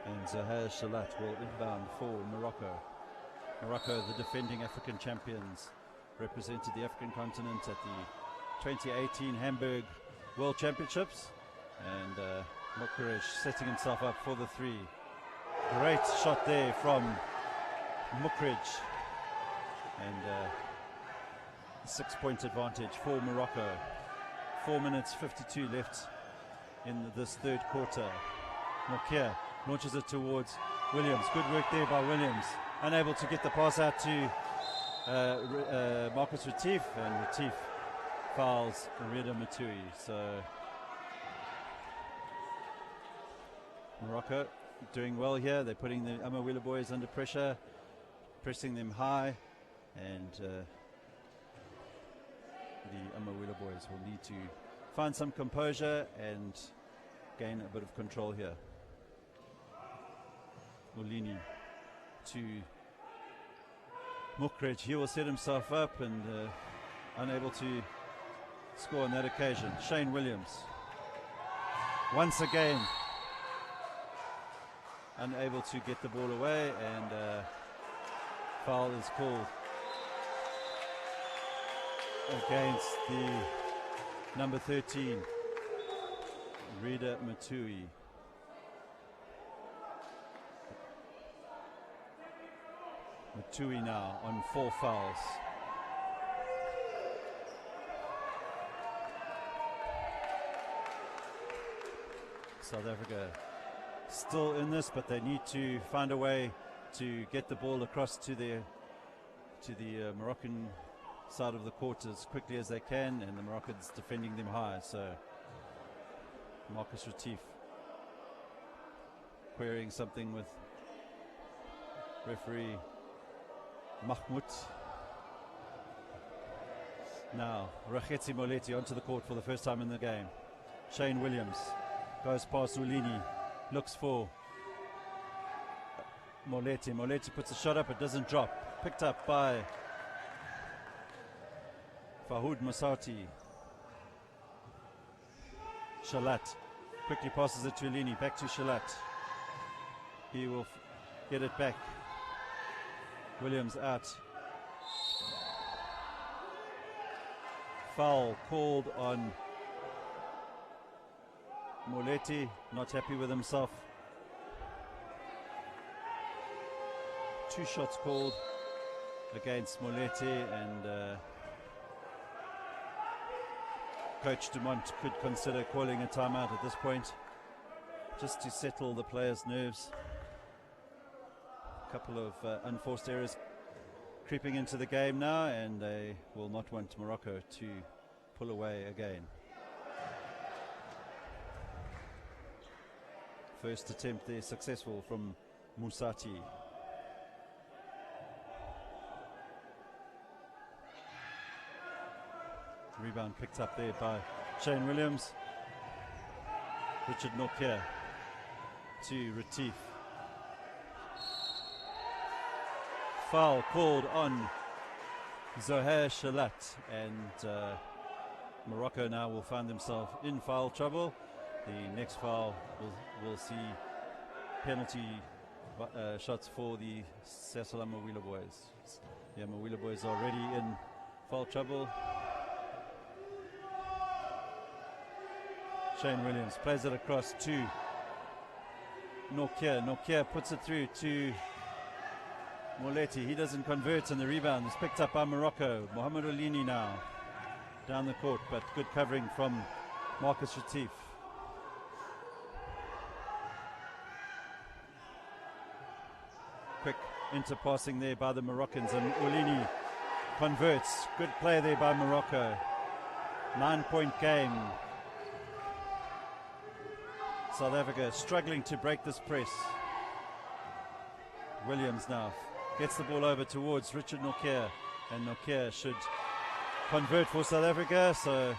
and Zahir Shalat will inbound for Morocco. Morocco, the defending African champions, represented the African continent at the 2018 Hamburg World Championships, and Bucharest setting himself up for the 3. Great shot there from Mukridge, and 6-point advantage for Morocco. 4 minutes 52 left in this third quarter. Nokia launches it towards Williams. Good work there by Williams. Unable to get the pass out to Marcus Retief, and Retief fouls Rida Matui. So Morocco doing well here. They're putting the Amawila boys under pressure, pressing them high, and the Amawila boys will need to find some composure and gain a bit of control here. Ulini to Mukridge. He will set himself up, and unable to score on that occasion. Shane Williams once again unable to get the ball away, and foul is called against the number 13, Rida Matui. Matui now on 4 fouls. South Africa still in this, but they need to find a way to get the ball across to the Moroccan side of the court as quickly as they can, and the Moroccans defending them high. So Marcus Retief querying something with referee Mahmoud. Now Rakhetsi Moleti onto the court for the first time in the game. Shane Williams goes past Ulini, looks for Moleti. Moleti puts a shot up, it doesn't drop. Picked up by Fahoud Masati. Shalat Quickly passes it to Lini, back to Shalat. He will get it back. Williams out. Foul called on Moletti, not happy with himself. 2 shots called against Moletti, and Coach Dumont could consider calling a timeout at this point, just to settle the players' nerves. A couple of unforced errors creeping into the game now, and they will not want Morocco to pull away again. First attempt there successful from Musati. Rebound picked up there by Shane Williams. Richard Nokia to Retief. Foul called on Zohair Shalat, and Morocco now will find themselves in foul trouble. The next foul will see penalty shots for the Sasol Mawila boys. Yeah, Mawila boys are already in foul trouble. Shane Williams plays it across to Nokia. Nokia puts it through to Moletti. He doesn't convert, and the rebound is picked up by Morocco. Mohamed Olini now down the court, but good covering from Marcus Retief. Quick interpassing there by the Moroccans, and Olini converts. Good play there by Morocco. 9-point game. South Africa struggling to break this press. Williams now gets the ball over towards Richard Nokia, and Nokia should convert for South Africa. So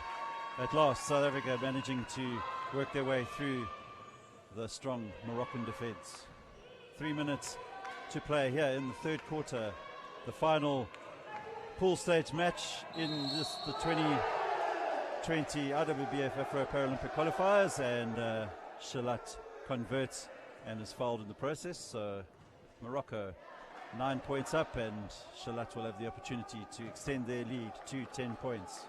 at last South Africa managing to work their way through the strong Moroccan defense. 3 minutes to play here in the third quarter. The final pool stage match in the 2020 IWBF Afro Paralympic Qualifiers, and Shalat converts and is fouled in the process. So Morocco 9 points up, and Shalat will have the opportunity to extend their lead to 10 points.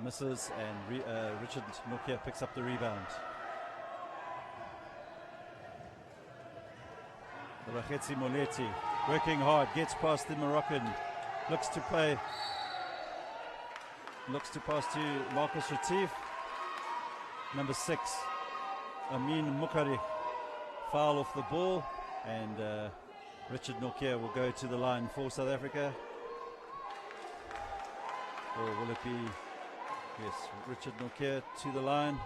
Misses, and Richard Nokia picks up the rebound. Rakhetsi Moletti working hard, gets past the Moroccan, looks to pass to Marcus Retief. Number 6, Amin Mukari, foul off the ball, and Richard Nokia will go to the line for South Africa. Or will it be, yes, Richard Nokia to the line.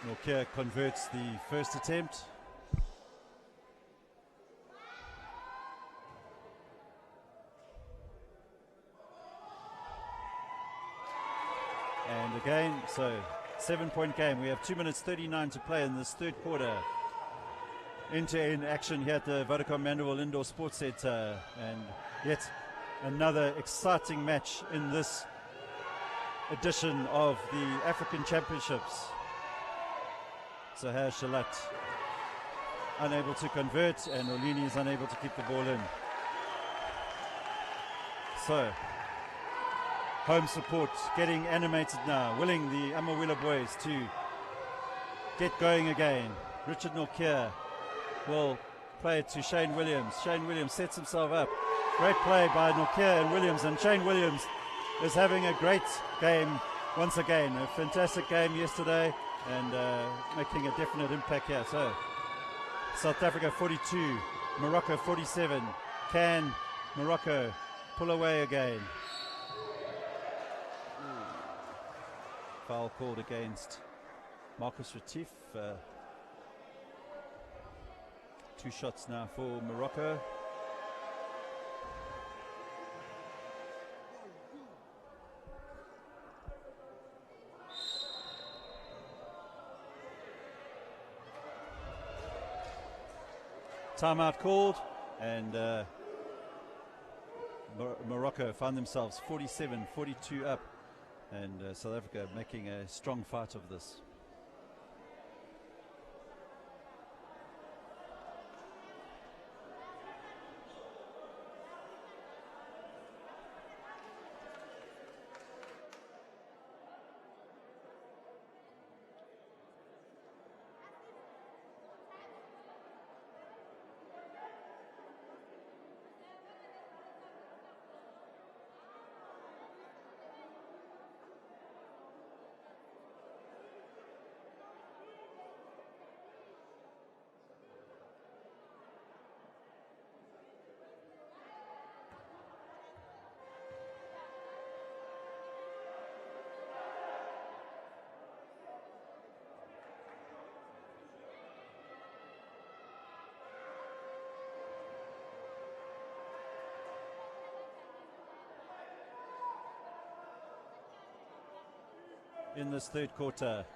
Nokia converts the first attempt. And again, so 7-point game. We have 2 minutes 39 to play in this third quarter. End-to-end action here at the Vodacom Mandeville Indoor Sports Center, and yet another exciting match in this edition of the African Championships. Zohair Shalat unable to convert, and Olini is unable to keep the ball in. So home support getting animated now, willing the Amawila boys to get going again. Richard Nokia will play it to Shane Williams. Shane Williams sets himself up. Great play by Nokia and Williams, and Shane Williams is having a great game once again. A fantastic game yesterday, and making a definite impact here. So South Africa 42, Morocco 47. Can Morocco pull away again? Foul called against Marcus Retief. 2 shots now for Morocco. Timeout called, and Morocco found themselves 47-42 up, and South Africa making a strong fight of this. In this third quarter,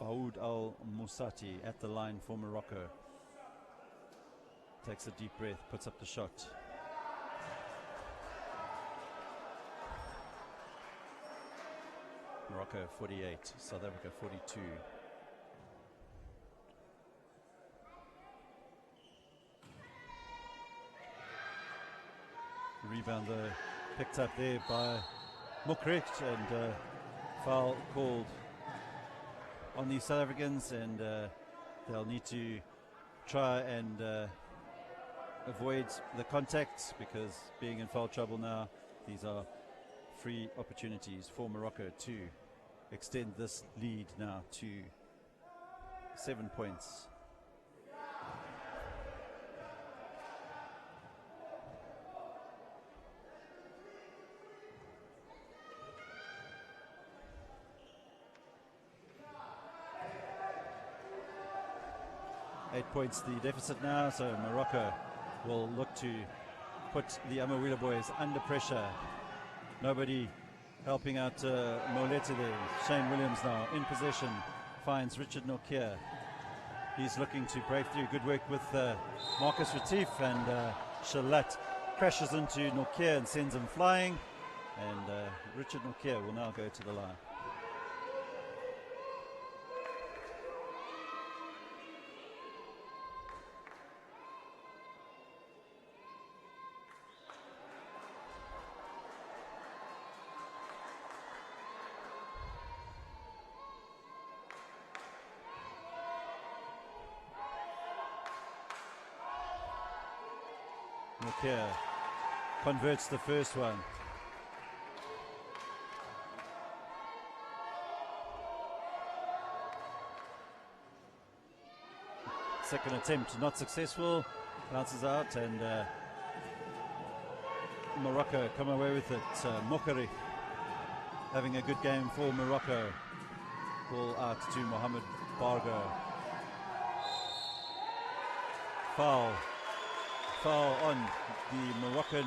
Faoud Al-Moussati at the line for Morocco. Takes a deep breath, puts up the shot. Morocco 48, South Africa 42. Rebound picked up there by Mukrecht, and foul called on the South Africans, and they'll need to try and avoid the contact, because being in foul trouble now, these are free opportunities for Morocco to extend this lead now to 7 points. Points the deficit now, so Morocco will look to put the Amawila boys under pressure. Nobody helping out Molete there. Shane Williams now in possession, finds Richard Nokia. He's looking to break through. Good work with Marcus Retief, and Shalat crashes into Nokia and sends him flying, and Richard Nokia will now go to the line. Nokia converts the first one. Second attempt not successful, bounces out, and Morocco come away with it. Mokari having a good game for Morocco. Ball out to Mohamed Bargo. Foul on the Moroccan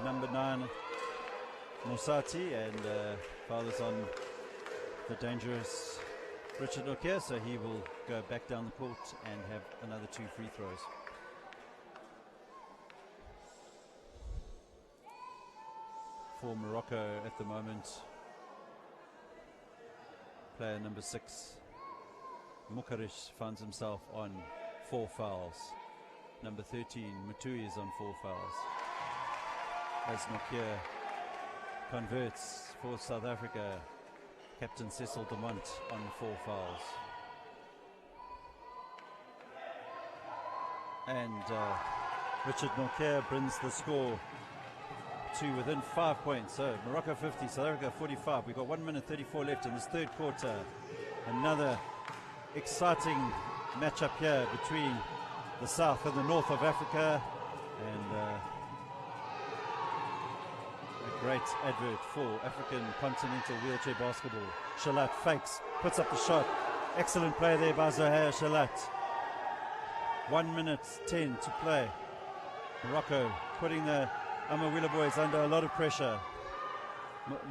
number 9 Moussati, and foul is on the dangerous Richard Nokia, so he will go back down the court and have another 2 free throws. For Morocco at the moment, player number 6 Mukarish finds himself on 4 fouls. Number 13, Mutui, is on 4 fouls. As Nokia converts for South Africa, Captain Sasol Dumont on 4 fouls. And Richard Nokia brings the score to within 5 points. So Morocco 50, South Africa 45. We've got 1 minute 34 left in this third quarter. Another exciting matchup here between the south and the north of Africa, and Great advert for African continental wheelchair basketball. Shalat fakes, puts up the shot. Excellent play there by Zahir Shalat. 1 minute 10 to play. Morocco putting the Amawila boys under a lot of pressure.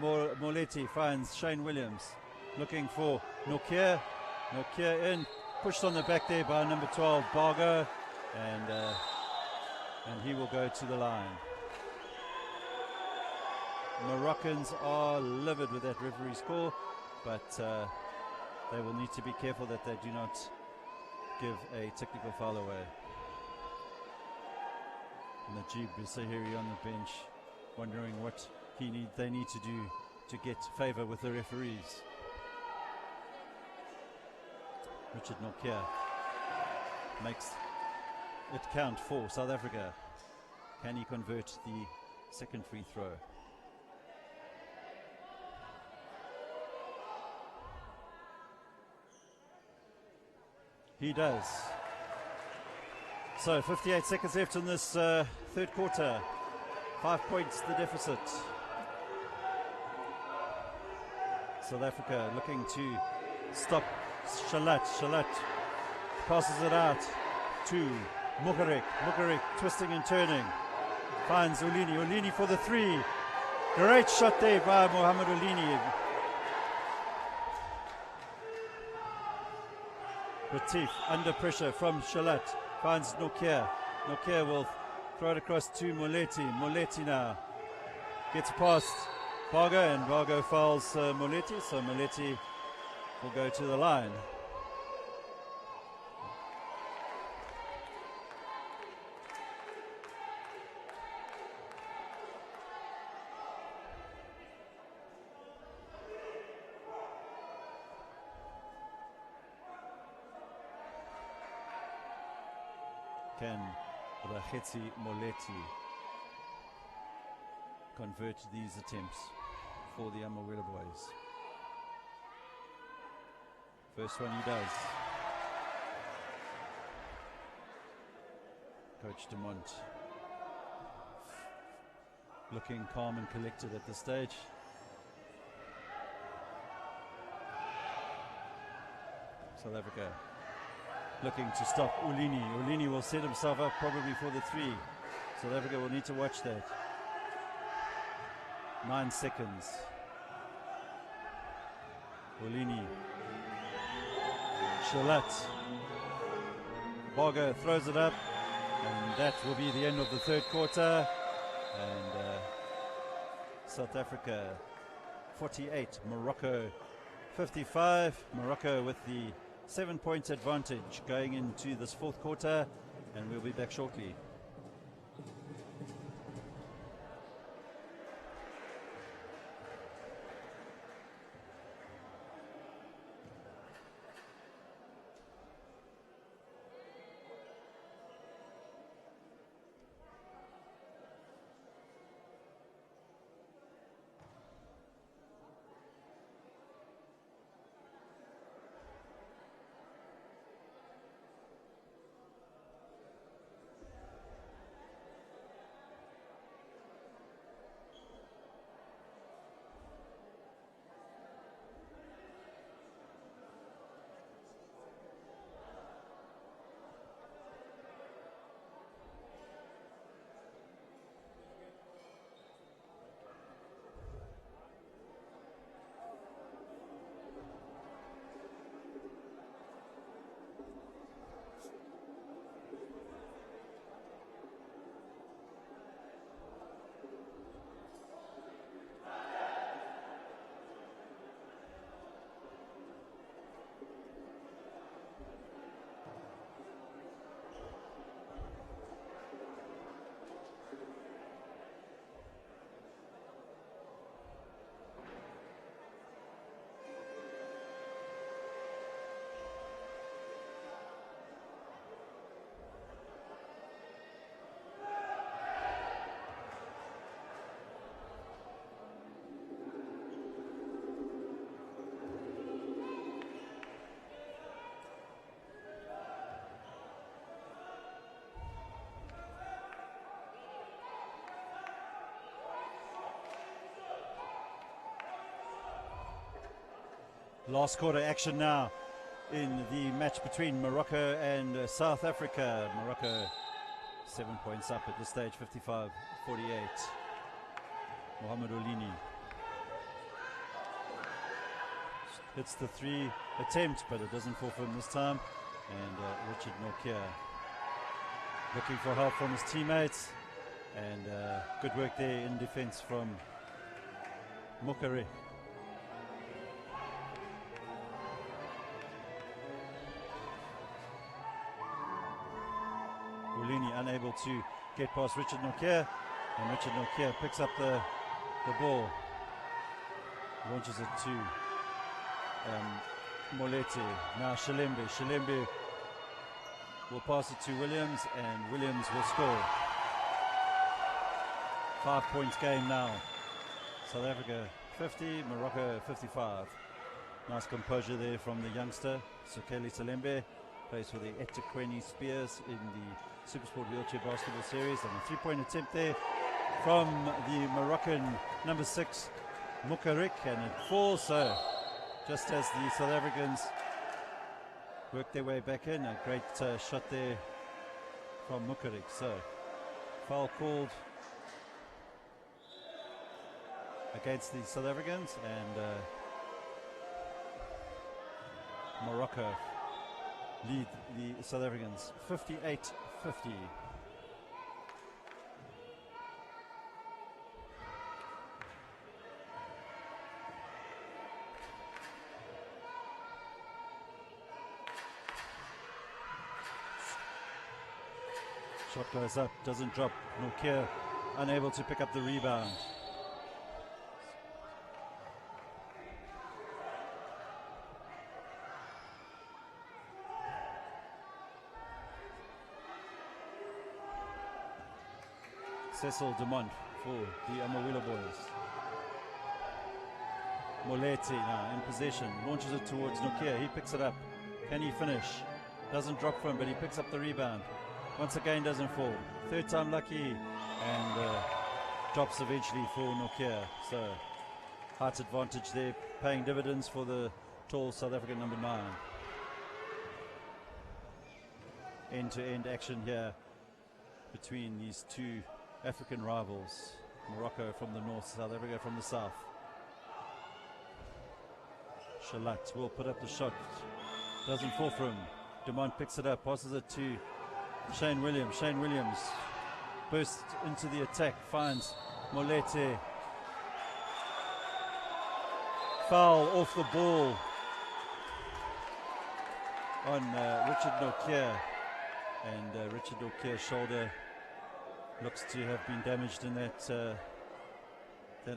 Moleti finds Shane Williams, looking for Nokia. Nokia in, pushed on the back there by number 12, Bargo, and he will go to the line. Moroccans are livid with that referee's call, but they will need to be careful that they do not give a technical foul away. Najib Sahiri on the bench, wondering what they need to do to get favor with the referees. Richard Nokia makes it count for South Africa. Can he convert the second free throw? He does. So 58 seconds left in this third quarter. 5 points the deficit. South Africa looking to stop Shalat. Shalat passes it out to Mukarek. Mukarek twisting and turning. Finds Ulini. Ulini for the three. Great shot there by Mohamed Ulini. Retief under pressure from Shalat. Finds Nokia. Nokia will throw it across to Moleti. Moleti now gets past Bargo, and Bargo fouls Moleti, so Moleti will go to the line. Can Rakhetsi Moleti convert these attempts for the Amawela boys? First one he does. Coach Dumont looking calm and collected at this stage. South Africa looking to stop Ulini. Ulini will set himself up probably for the three. South Africa will need to watch that. 9 seconds. Ulini. Shalat. Bargo throws it up, and that will be the end of the third quarter. And South Africa 48, Morocco 55. Morocco with the 7 points advantage going into this fourth quarter, and we'll be back shortly. Last quarter action now in the match between Morocco and South Africa. Morocco 7 points up at this stage, 55-48. Mohamed Olini hits the 3 attempt, but it doesn't fall for him this time. And Richard Nortje looking for help from his teammates. And good work there in defense from Mokare. Olini unable to get past Richard Nortje, and Richard Nortje picks up the ball, launches it to Molete. Now Shilembe will pass it to Williams, and Williams will score. 5 points game now. South Africa 50, Morocco 55. Nice composure there from the youngster Sekeli Shilembe. Plays for the eThekwini Spears in the Supersport Wheelchair Basketball Series, and a 3-point attempt there from the Moroccan number 6 Mukarik, and it falls. So just as the South Africans work their way back in, a great shot there from Mukarik. So foul called against the South Africans, and Morocco lead the South Africans 58-50. Shot goes up, doesn't drop. Nortje unable to pick up the rebound. Sasol Dumont for the Amawila boys. Molete now in possession, launches it towards Nortje. He picks it up. Can he finish? Doesn't drop for him, but he picks up the rebound. Once again, doesn't fall. Third time lucky, and drops eventually for Nortje. So height advantage there, paying dividends for the tall South African number 9. End-to-end action here between these two African rivals. Morocco from the north, South Africa from the south. Shalat will put up the shot. Doesn't fall for him. Dumont picks it up, passes it to Shane Williams. Shane Williams bursts into the attack, finds Molete. Foul off the ball on Richard Nortje. And Richard Nortje's shoulder looks to have been damaged in that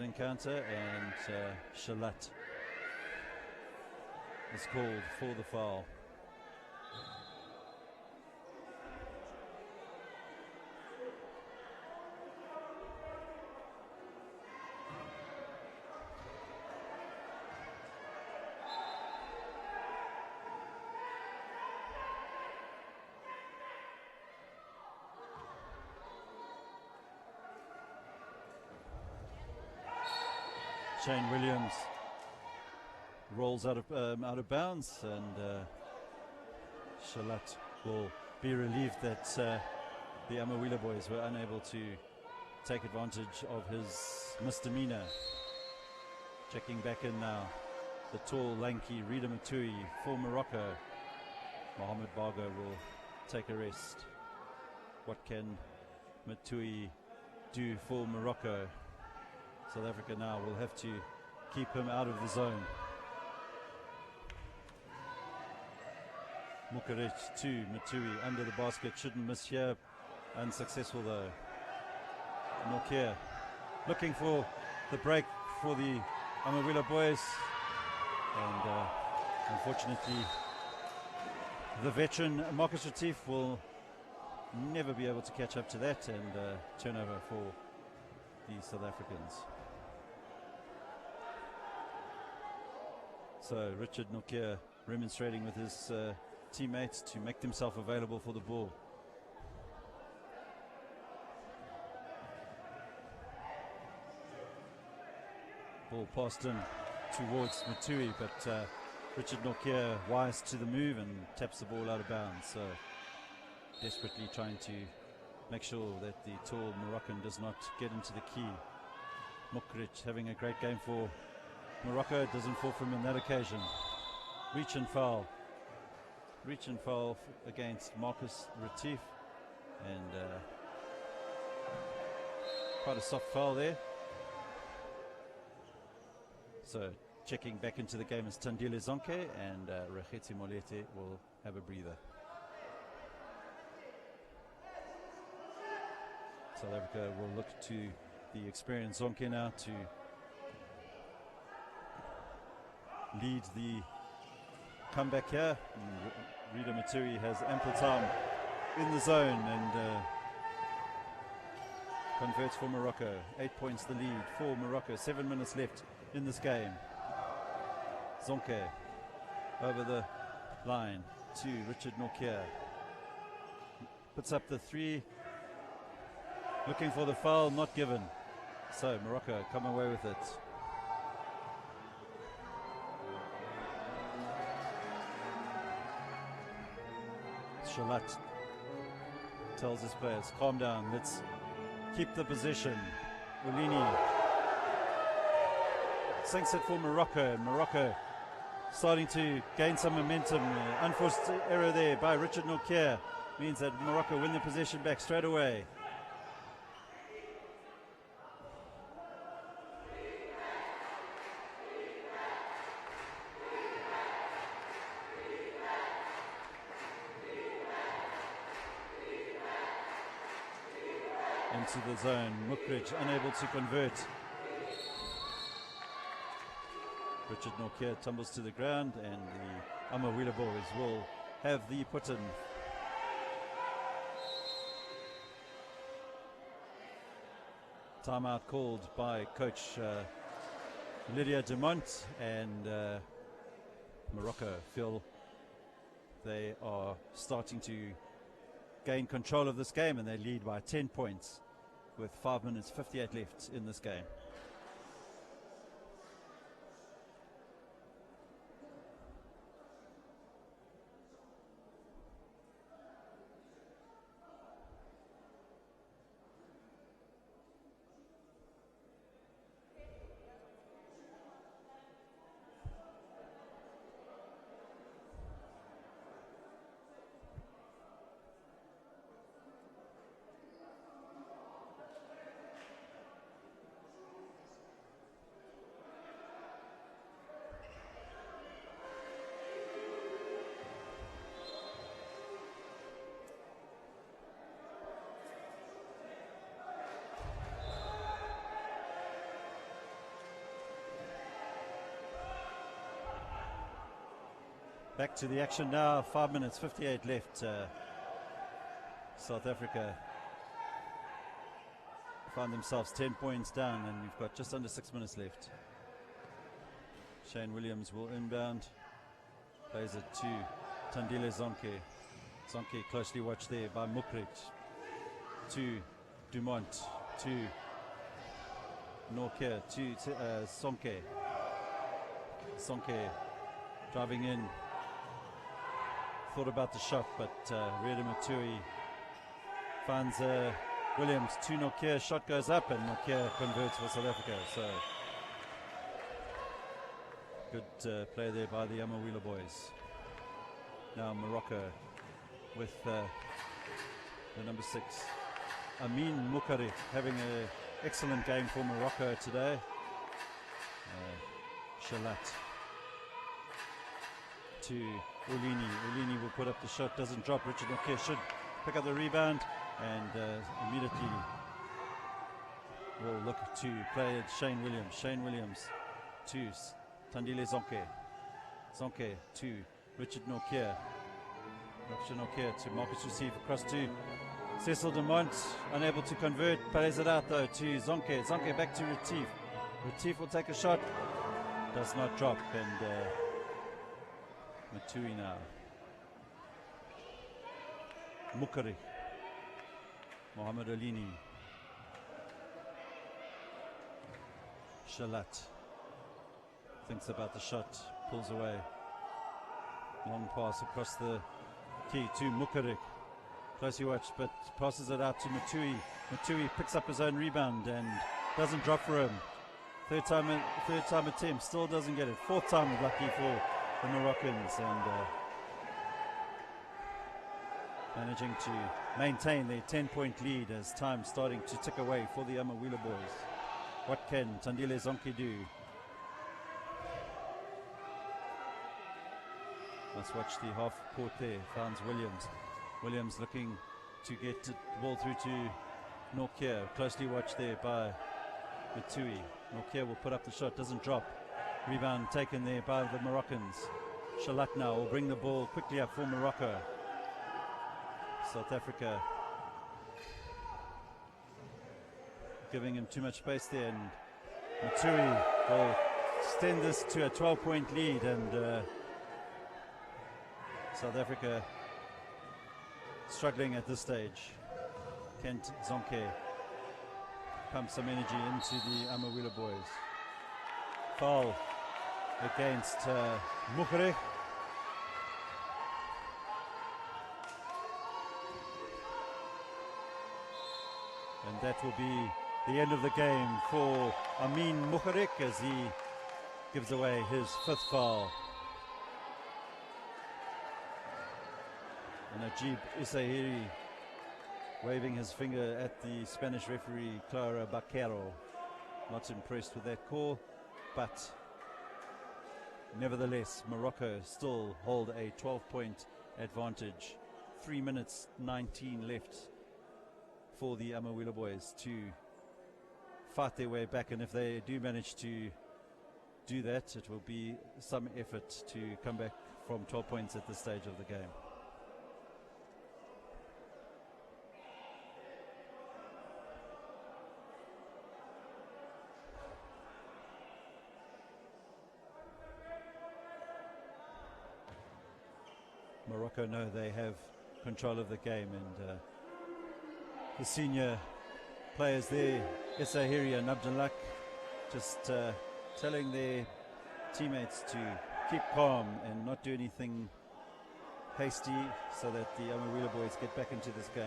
encounter, and Shalat is called for the foul. Shane Williams rolls out of bounds, and Shalat will be relieved that the Amawila boys were unable to take advantage of his misdemeanor. Checking back in now, the tall, lanky Rida Matui for Morocco. Mohamed Bago will take a rest. What can Matui do for Morocco? South Africa now will have to keep him out of the zone. Mukarich to Matui under the basket, shouldn't miss here. Unsuccessful though. Nortje looking for the break for the Amawila boys, and unfortunately the veteran Marcus Retief will never be able to catch up to that, and turnover for the South Africans. So Richard Nortje remonstrating with his teammates to make themselves available for the ball. Ball passed in towards Matui, but Richard Norkier wise to the move and taps the ball out of bounds. So desperately trying to make sure that the tall Moroccan does not get into the key. Mukric having a great game for Morocco. Doesn't fall from on that occasion. Reach and foul. Reach and foul against Marcus Retief. And quite a soft foul there. So checking back into the game is Tandile Zonke, and Rekhetsi Molete will have a breather. South Africa will look to the experienced Zonke now to lead the comeback here. Rida Maturi has ample time in the zone and converts for Morocco. 8 points the lead for Morocco. 7 minutes left in this game. Zonke over the line to Richard Norkier. Puts up the three. Looking for the foul, not given. So Morocco come away with it. Shalat tells his players, calm down, let's keep the possession. Ulini sinks it for Morocco. Morocco starting to gain some momentum. Unforced error there by Richard Norkier means that Morocco win the possession back straight away. Into the zone, Mukric unable to convert. Richard Norkier tumbles to the ground, and the Amawila boys will have the put-in. Timeout called by coach Lydia Dumont, and Morocco feel they are starting to gain control of this game, and they lead by 10 points with 5 minutes 58 left in this game. Back to the action now, 5 minutes 58 left. South Africa find themselves 10 points down, and we've got just under 6 minutes left. Shane Williams will inbound, plays it to Tandile Zonke. Zonke closely watched there by Mukric, to Dumont, to Norkier, to Zonke. Zonke driving in. Thought about the shot, but Rida Maturi finds Williams to Norkier. Shot goes up, and Norkier converts for South Africa. So good play there by the Amawila boys. Now Morocco with the number 6, Amin Mukari, having an excellent game for Morocco today. Shalat to Ulini. Ulini will put up the shot, doesn't drop. Richard Norkier should pick up the rebound, and immediately will look to play it. Shane Williams. Shane Williams to Tandile Zonke. Zonke to Richard Norkier. Richard Norkier to Marcus Retief across to Cecil Dumont. Unable to convert. Plays it out though to Zonke. Zonke back to Retief. Retief will take a shot. Does not drop, and Matui now. Mukari. Mohamed Alini. Shalat thinks about the shot, pulls away. Long pass across the key to Mukarik. Closely watched, but passes it out to Matui. Matui picks up his own rebound and doesn't drop for him. Third time attempt, still doesn't get it. Fourth time lucky for the Moroccans, and managing to maintain their 10-point lead as time starting to tick away for the Amawila boys. What can Tandile Zonke do? Let's watch the half court there. Finds Williams. Williams looking to get the ball through to Norkia. Closely watched there by Matui. Norkia will put up the shot, doesn't drop. Rebound taken there by the Moroccans. Shalat now will bring the ball quickly up for Morocco. South Africa giving him too much space there, and Matui will extend this to a 12-point lead, and South Africa struggling at this stage. Kent Zonke pumps some energy into the Amawila boys. Foul against Mukere. And that will be the end of the game for Amin Mukharek as he gives away his fifth foul. And Najib Isahiri waving his finger at the Spanish referee Clara Baquero. Not impressed with that call, but nevertheless Morocco still hold a 12-point advantage. 3 minutes 19 left for the Amawila boys to fight their way back, and if they do manage to do that, it will be some effort to come back from 12 points at this stage of the game. Morocco know they have control of the game, and the senior players there, Isahiri and Abdullah, just telling their teammates to keep calm and not do anything hasty so that the Amawila boys get back into this game.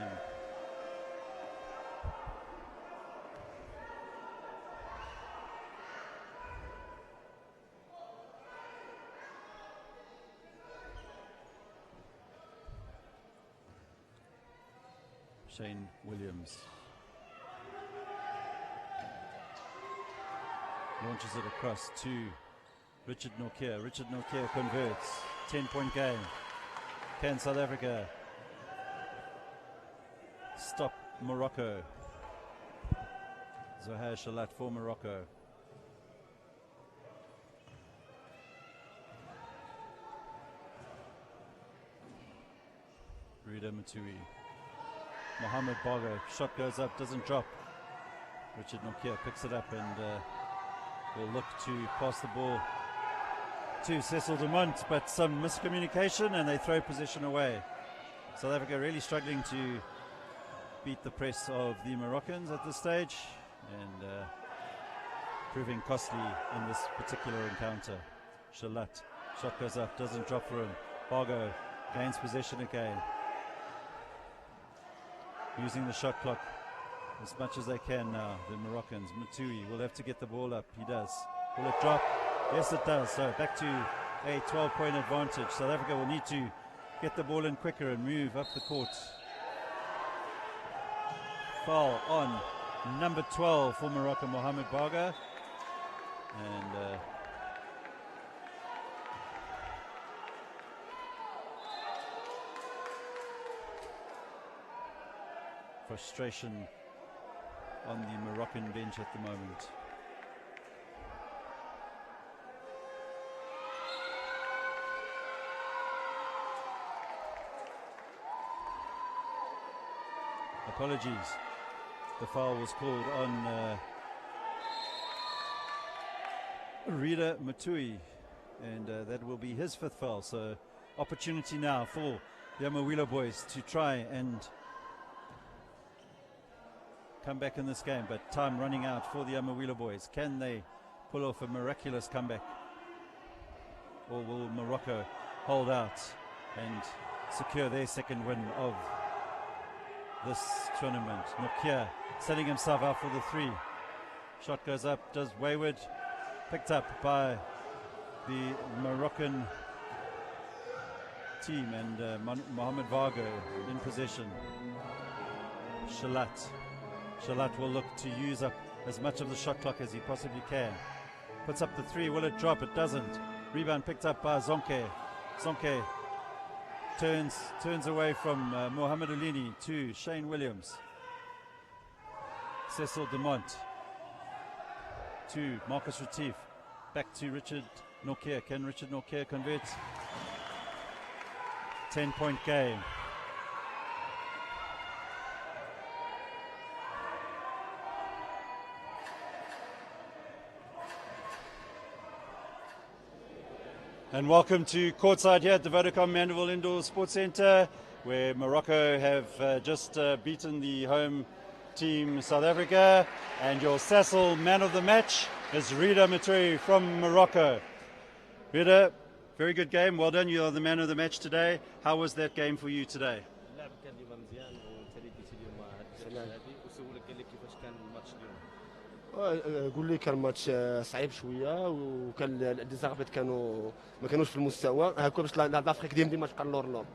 Shane Williams launches it across to Richard Norkia. Richard Norkia converts. 10-point game. Can South Africa stop Morocco? Zohair Shalat for Morocco. Rida Matui. Mohamed Bago, shot goes up, doesn't drop. Richard Norkia picks it up and will look to pass the ball to Cecil Dumont, but some miscommunication and they throw possession away. South Africa really struggling to beat the press of the Moroccans at this stage, and proving costly in this particular encounter. Shalat, shot goes up, doesn't drop for him. Bago gains possession again, using the shot clock as much as they can now, the Moroccans. Matui will have to get the ball up. He does. Will it drop? Yes, it does. So back to a 12-point advantage. South Africa will need to get the ball in quicker and move up the court. Foul on number 12 for Morocco, Mohamed Baga. And frustration on the Moroccan bench at the moment. Apologies. The foul was called on Rida Matui, and that will be his fifth foul. So opportunity now for the Amawila boys to try and come back in this game, but time running out for the Amawila boys. Can they pull off a miraculous comeback, or will Morocco hold out and secure their second win of this tournament. Nokia setting himself up for the 3. Shot goes up, does wayward, picked up by the Moroccan team, and Mohamed Vargo in possession. Shalat will look to use up as much of the shot clock as he possibly can. Puts up the 3, will it drop? It doesn't. Rebound picked up by Zonke. Zonke turns away from Mohamed Ulini to Shane Williams. Cecil Demont to Marcus Retief. Back to Richard Nokia. Can Richard Nokia convert? 10-point game. And welcome to courtside here at the Vodacom Mandeville Indoor Sports Centre, where Morocco have just beaten the home team South Africa, and your Sasol man of the match is Rida Maturi from Morocco. Rida, very good game, well done, you are the man of the match today. How was that game for you today? قول لي كان ماتش صعيب شويه وكان الديزاربيت ما كانوش في المستوى هكا باش لافريك ديما تبقى اللور.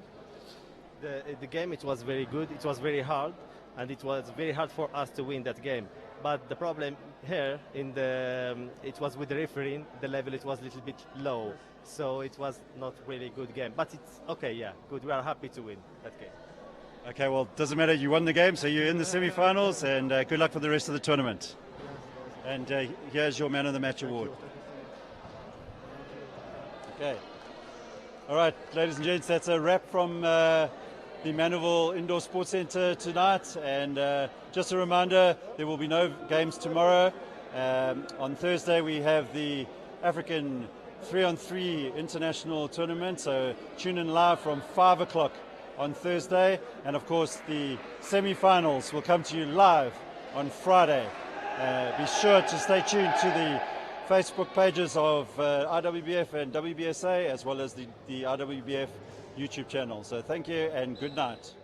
The game, it was very good, it was very hard, and it was very hard for us to win that game. But the problem here it was with the refereeing, the level it was a little bit low, so it was not really good game. But it's okay, yeah, good. We are happy to win that game. Okay, well, doesn't matter, you won the game, so you're in the semi-finals, and good luck for the rest of the tournament. And here's your Man of the Match award. Okay. All right, ladies and gents, that's a wrap from the Mandeville Indoor Sports Centre tonight. And just a reminder, there will be no games tomorrow. On Thursday, we have the African 3-on-3 international tournament. So tune in live from 5 o'clock on Thursday. And of course, the semi-finals will come to you live on Friday. Be sure to stay tuned to the Facebook pages of IWBF and WBSA, as well as the IWBF YouTube channel. So thank you and good night.